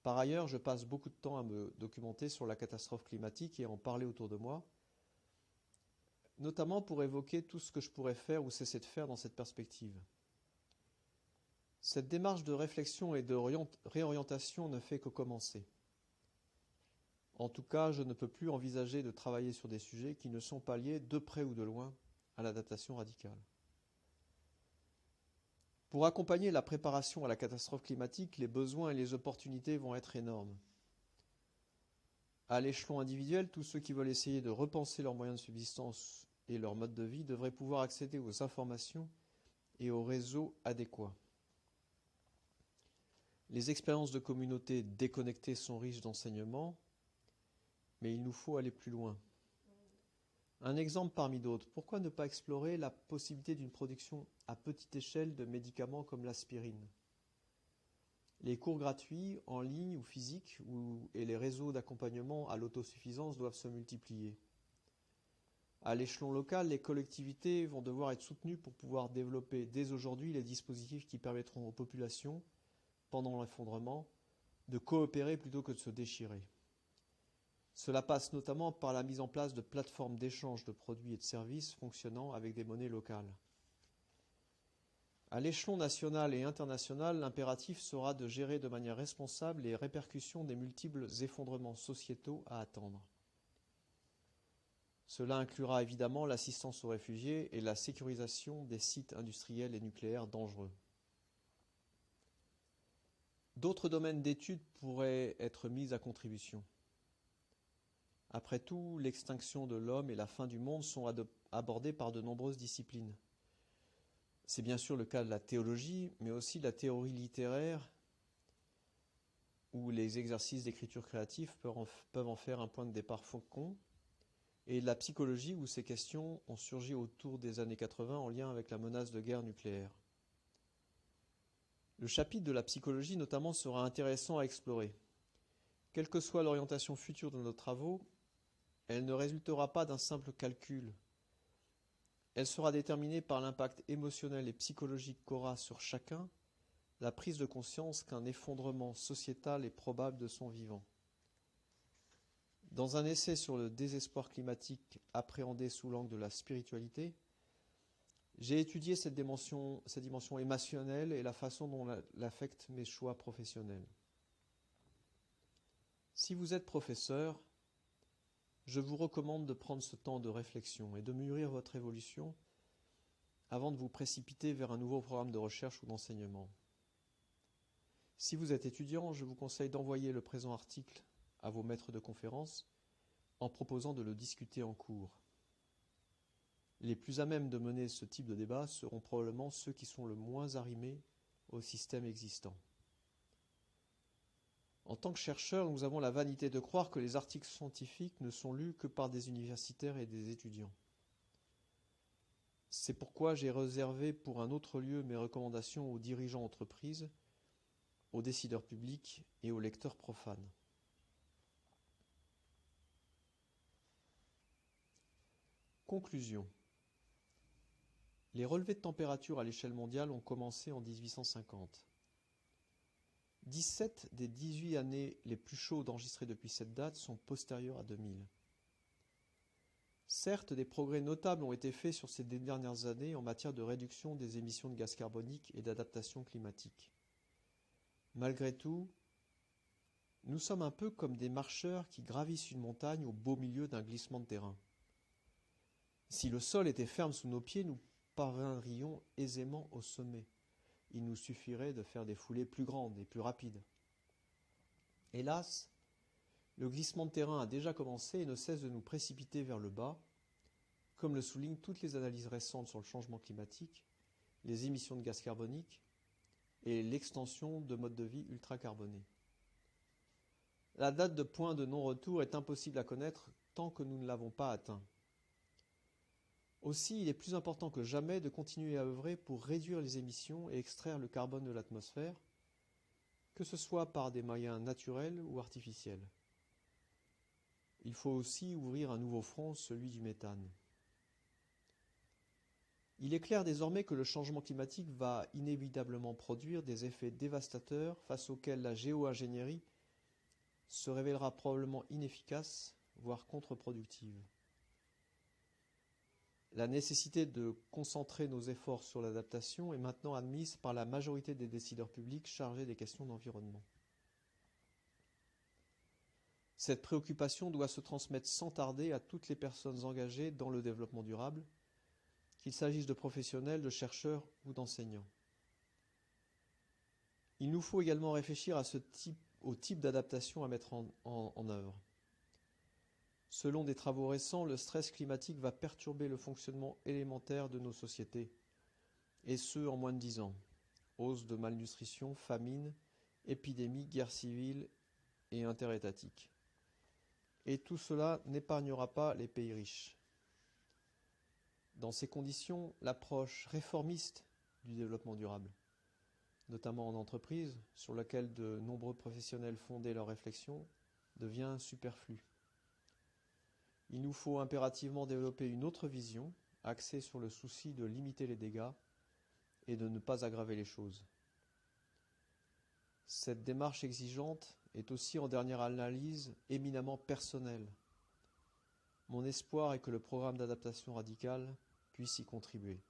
Par ailleurs, je passe beaucoup de temps à me documenter sur la catastrophe climatique et à en parler autour de moi, notamment pour évoquer tout ce que je pourrais faire ou cesser de faire dans cette perspective. Cette démarche de réflexion et de réorientation ne fait que commencer. En tout cas, je ne peux plus envisager de travailler sur des sujets qui ne sont pas liés de près ou de loin à l'adaptation radicale. Pour accompagner la préparation à la catastrophe climatique, les besoins et les opportunités vont être énormes. À l'échelon individuel, tous ceux qui veulent essayer de repenser leurs moyens de subsistance et leur mode de vie devraient pouvoir accéder aux informations et aux réseaux adéquats. Les expériences de communautés déconnectées sont riches d'enseignements, mais il nous faut aller plus loin. Un exemple parmi d'autres, pourquoi ne pas explorer la possibilité d'une production à petite échelle de médicaments comme l'aspirine ? Les cours gratuits, en ligne ou physiques, et les réseaux d'accompagnement à l'autosuffisance doivent se multiplier. À l'échelon local, les collectivités vont devoir être soutenues pour pouvoir développer dès aujourd'hui les dispositifs qui permettront aux populations, pendant l'effondrement, de coopérer plutôt que de se déchirer. Cela passe notamment par la mise en place de plateformes d'échange de produits et de services fonctionnant avec des monnaies locales. À l'échelon national et international, l'impératif sera de gérer de manière responsable les répercussions des multiples effondrements sociétaux à attendre. Cela inclura évidemment l'assistance aux réfugiés et la sécurisation des sites industriels et nucléaires dangereux. D'autres domaines d'études pourraient être mis à contribution. Après tout, l'extinction de l'homme et la fin du monde sont abordées par de nombreuses disciplines. C'est bien sûr le cas de la théologie, mais aussi de la théorie littéraire, où les exercices d'écriture créative peuvent en faire un point de départ fécond, et de la psychologie, où ces questions ont surgi autour des années 80 en lien avec la menace de guerre nucléaire. Le chapitre de la psychologie notamment sera intéressant à explorer. Quelle que soit l'orientation future de nos travaux, elle ne résultera pas d'un simple calcul. Elle sera déterminée par l'impact émotionnel et psychologique qu'aura sur chacun la prise de conscience qu'un effondrement sociétal est probable de son vivant. Dans un essai sur le désespoir climatique appréhendé sous l'angle de la spiritualité, j'ai étudié cette dimension émotionnelle et la façon dont elle affecte mes choix professionnels. Si vous êtes professeur, je vous recommande de prendre ce temps de réflexion et de mûrir votre évolution avant de vous précipiter vers un nouveau programme de recherche ou d'enseignement. Si vous êtes étudiant, je vous conseille d'envoyer le présent article à vos maîtres de conférences en proposant de le discuter en cours. Les plus à même de mener ce type de débat seront probablement ceux qui sont le moins arrimés au système existant. En tant que chercheurs, nous avons la vanité de croire que les articles scientifiques ne sont lus que par des universitaires et des étudiants. C'est pourquoi j'ai réservé pour un autre lieu mes recommandations aux dirigeants d'entreprise, aux décideurs publics et aux lecteurs profanes. Conclusion. Les relevés de température à l'échelle mondiale ont commencé en 1850. 17 des 18 années les plus chaudes enregistrées depuis cette date sont postérieures à 2000. Certes, des progrès notables ont été faits sur ces dernières années en matière de réduction des émissions de gaz carbonique et d'adaptation climatique. Malgré tout, Nous sommes un peu comme des marcheurs qui gravissent une montagne au beau milieu d'un glissement de terrain. Si le sol était ferme sous nos pieds, nous parviendrions aisément au sommet. Il nous suffirait de faire des foulées plus grandes et plus rapides. Hélas, le glissement de terrain a déjà commencé et ne cesse de nous précipiter vers le bas, comme le soulignent toutes les analyses récentes sur le changement climatique, les émissions de gaz carboniques et l'extension de modes de vie ultracarbonés. La date de point de non-retour est impossible à connaître tant que nous ne l'avons pas atteint. Aussi, il est plus important que jamais de continuer à œuvrer pour réduire les émissions et extraire le carbone de l'atmosphère, que ce soit par des moyens naturels ou artificiels. Il faut aussi ouvrir un nouveau front, celui du méthane. Il est clair désormais que le changement climatique va inévitablement produire des effets dévastateurs face auxquels la géo-ingénierie se révélera probablement inefficace, voire contre-productive. La nécessité de concentrer nos efforts sur l'adaptation est maintenant admise par la majorité des décideurs publics chargés des questions d'environnement. Cette préoccupation doit se transmettre sans tarder à toutes les personnes engagées dans le développement durable, qu'il s'agisse de professionnels, de chercheurs ou d'enseignants. Il nous faut également réfléchir au type d'adaptation à mettre en œuvre. Selon des travaux récents, le stress climatique va perturber le fonctionnement élémentaire de nos sociétés, et ce en moins de 10 ans. Hausse de malnutrition, famine, épidémies, guerres civiles et interétatiques. Et tout cela n'épargnera pas les pays riches. Dans ces conditions, l'approche réformiste du développement durable, notamment en entreprise, sur laquelle de nombreux professionnels fondaient leurs réflexions, devient superflue. Il nous faut impérativement développer une autre vision, axée sur le souci de limiter les dégâts et de ne pas aggraver les choses. Cette démarche exigeante est aussi en dernière analyse éminemment personnelle. Mon espoir est que le programme d'adaptation radicale puisse y contribuer.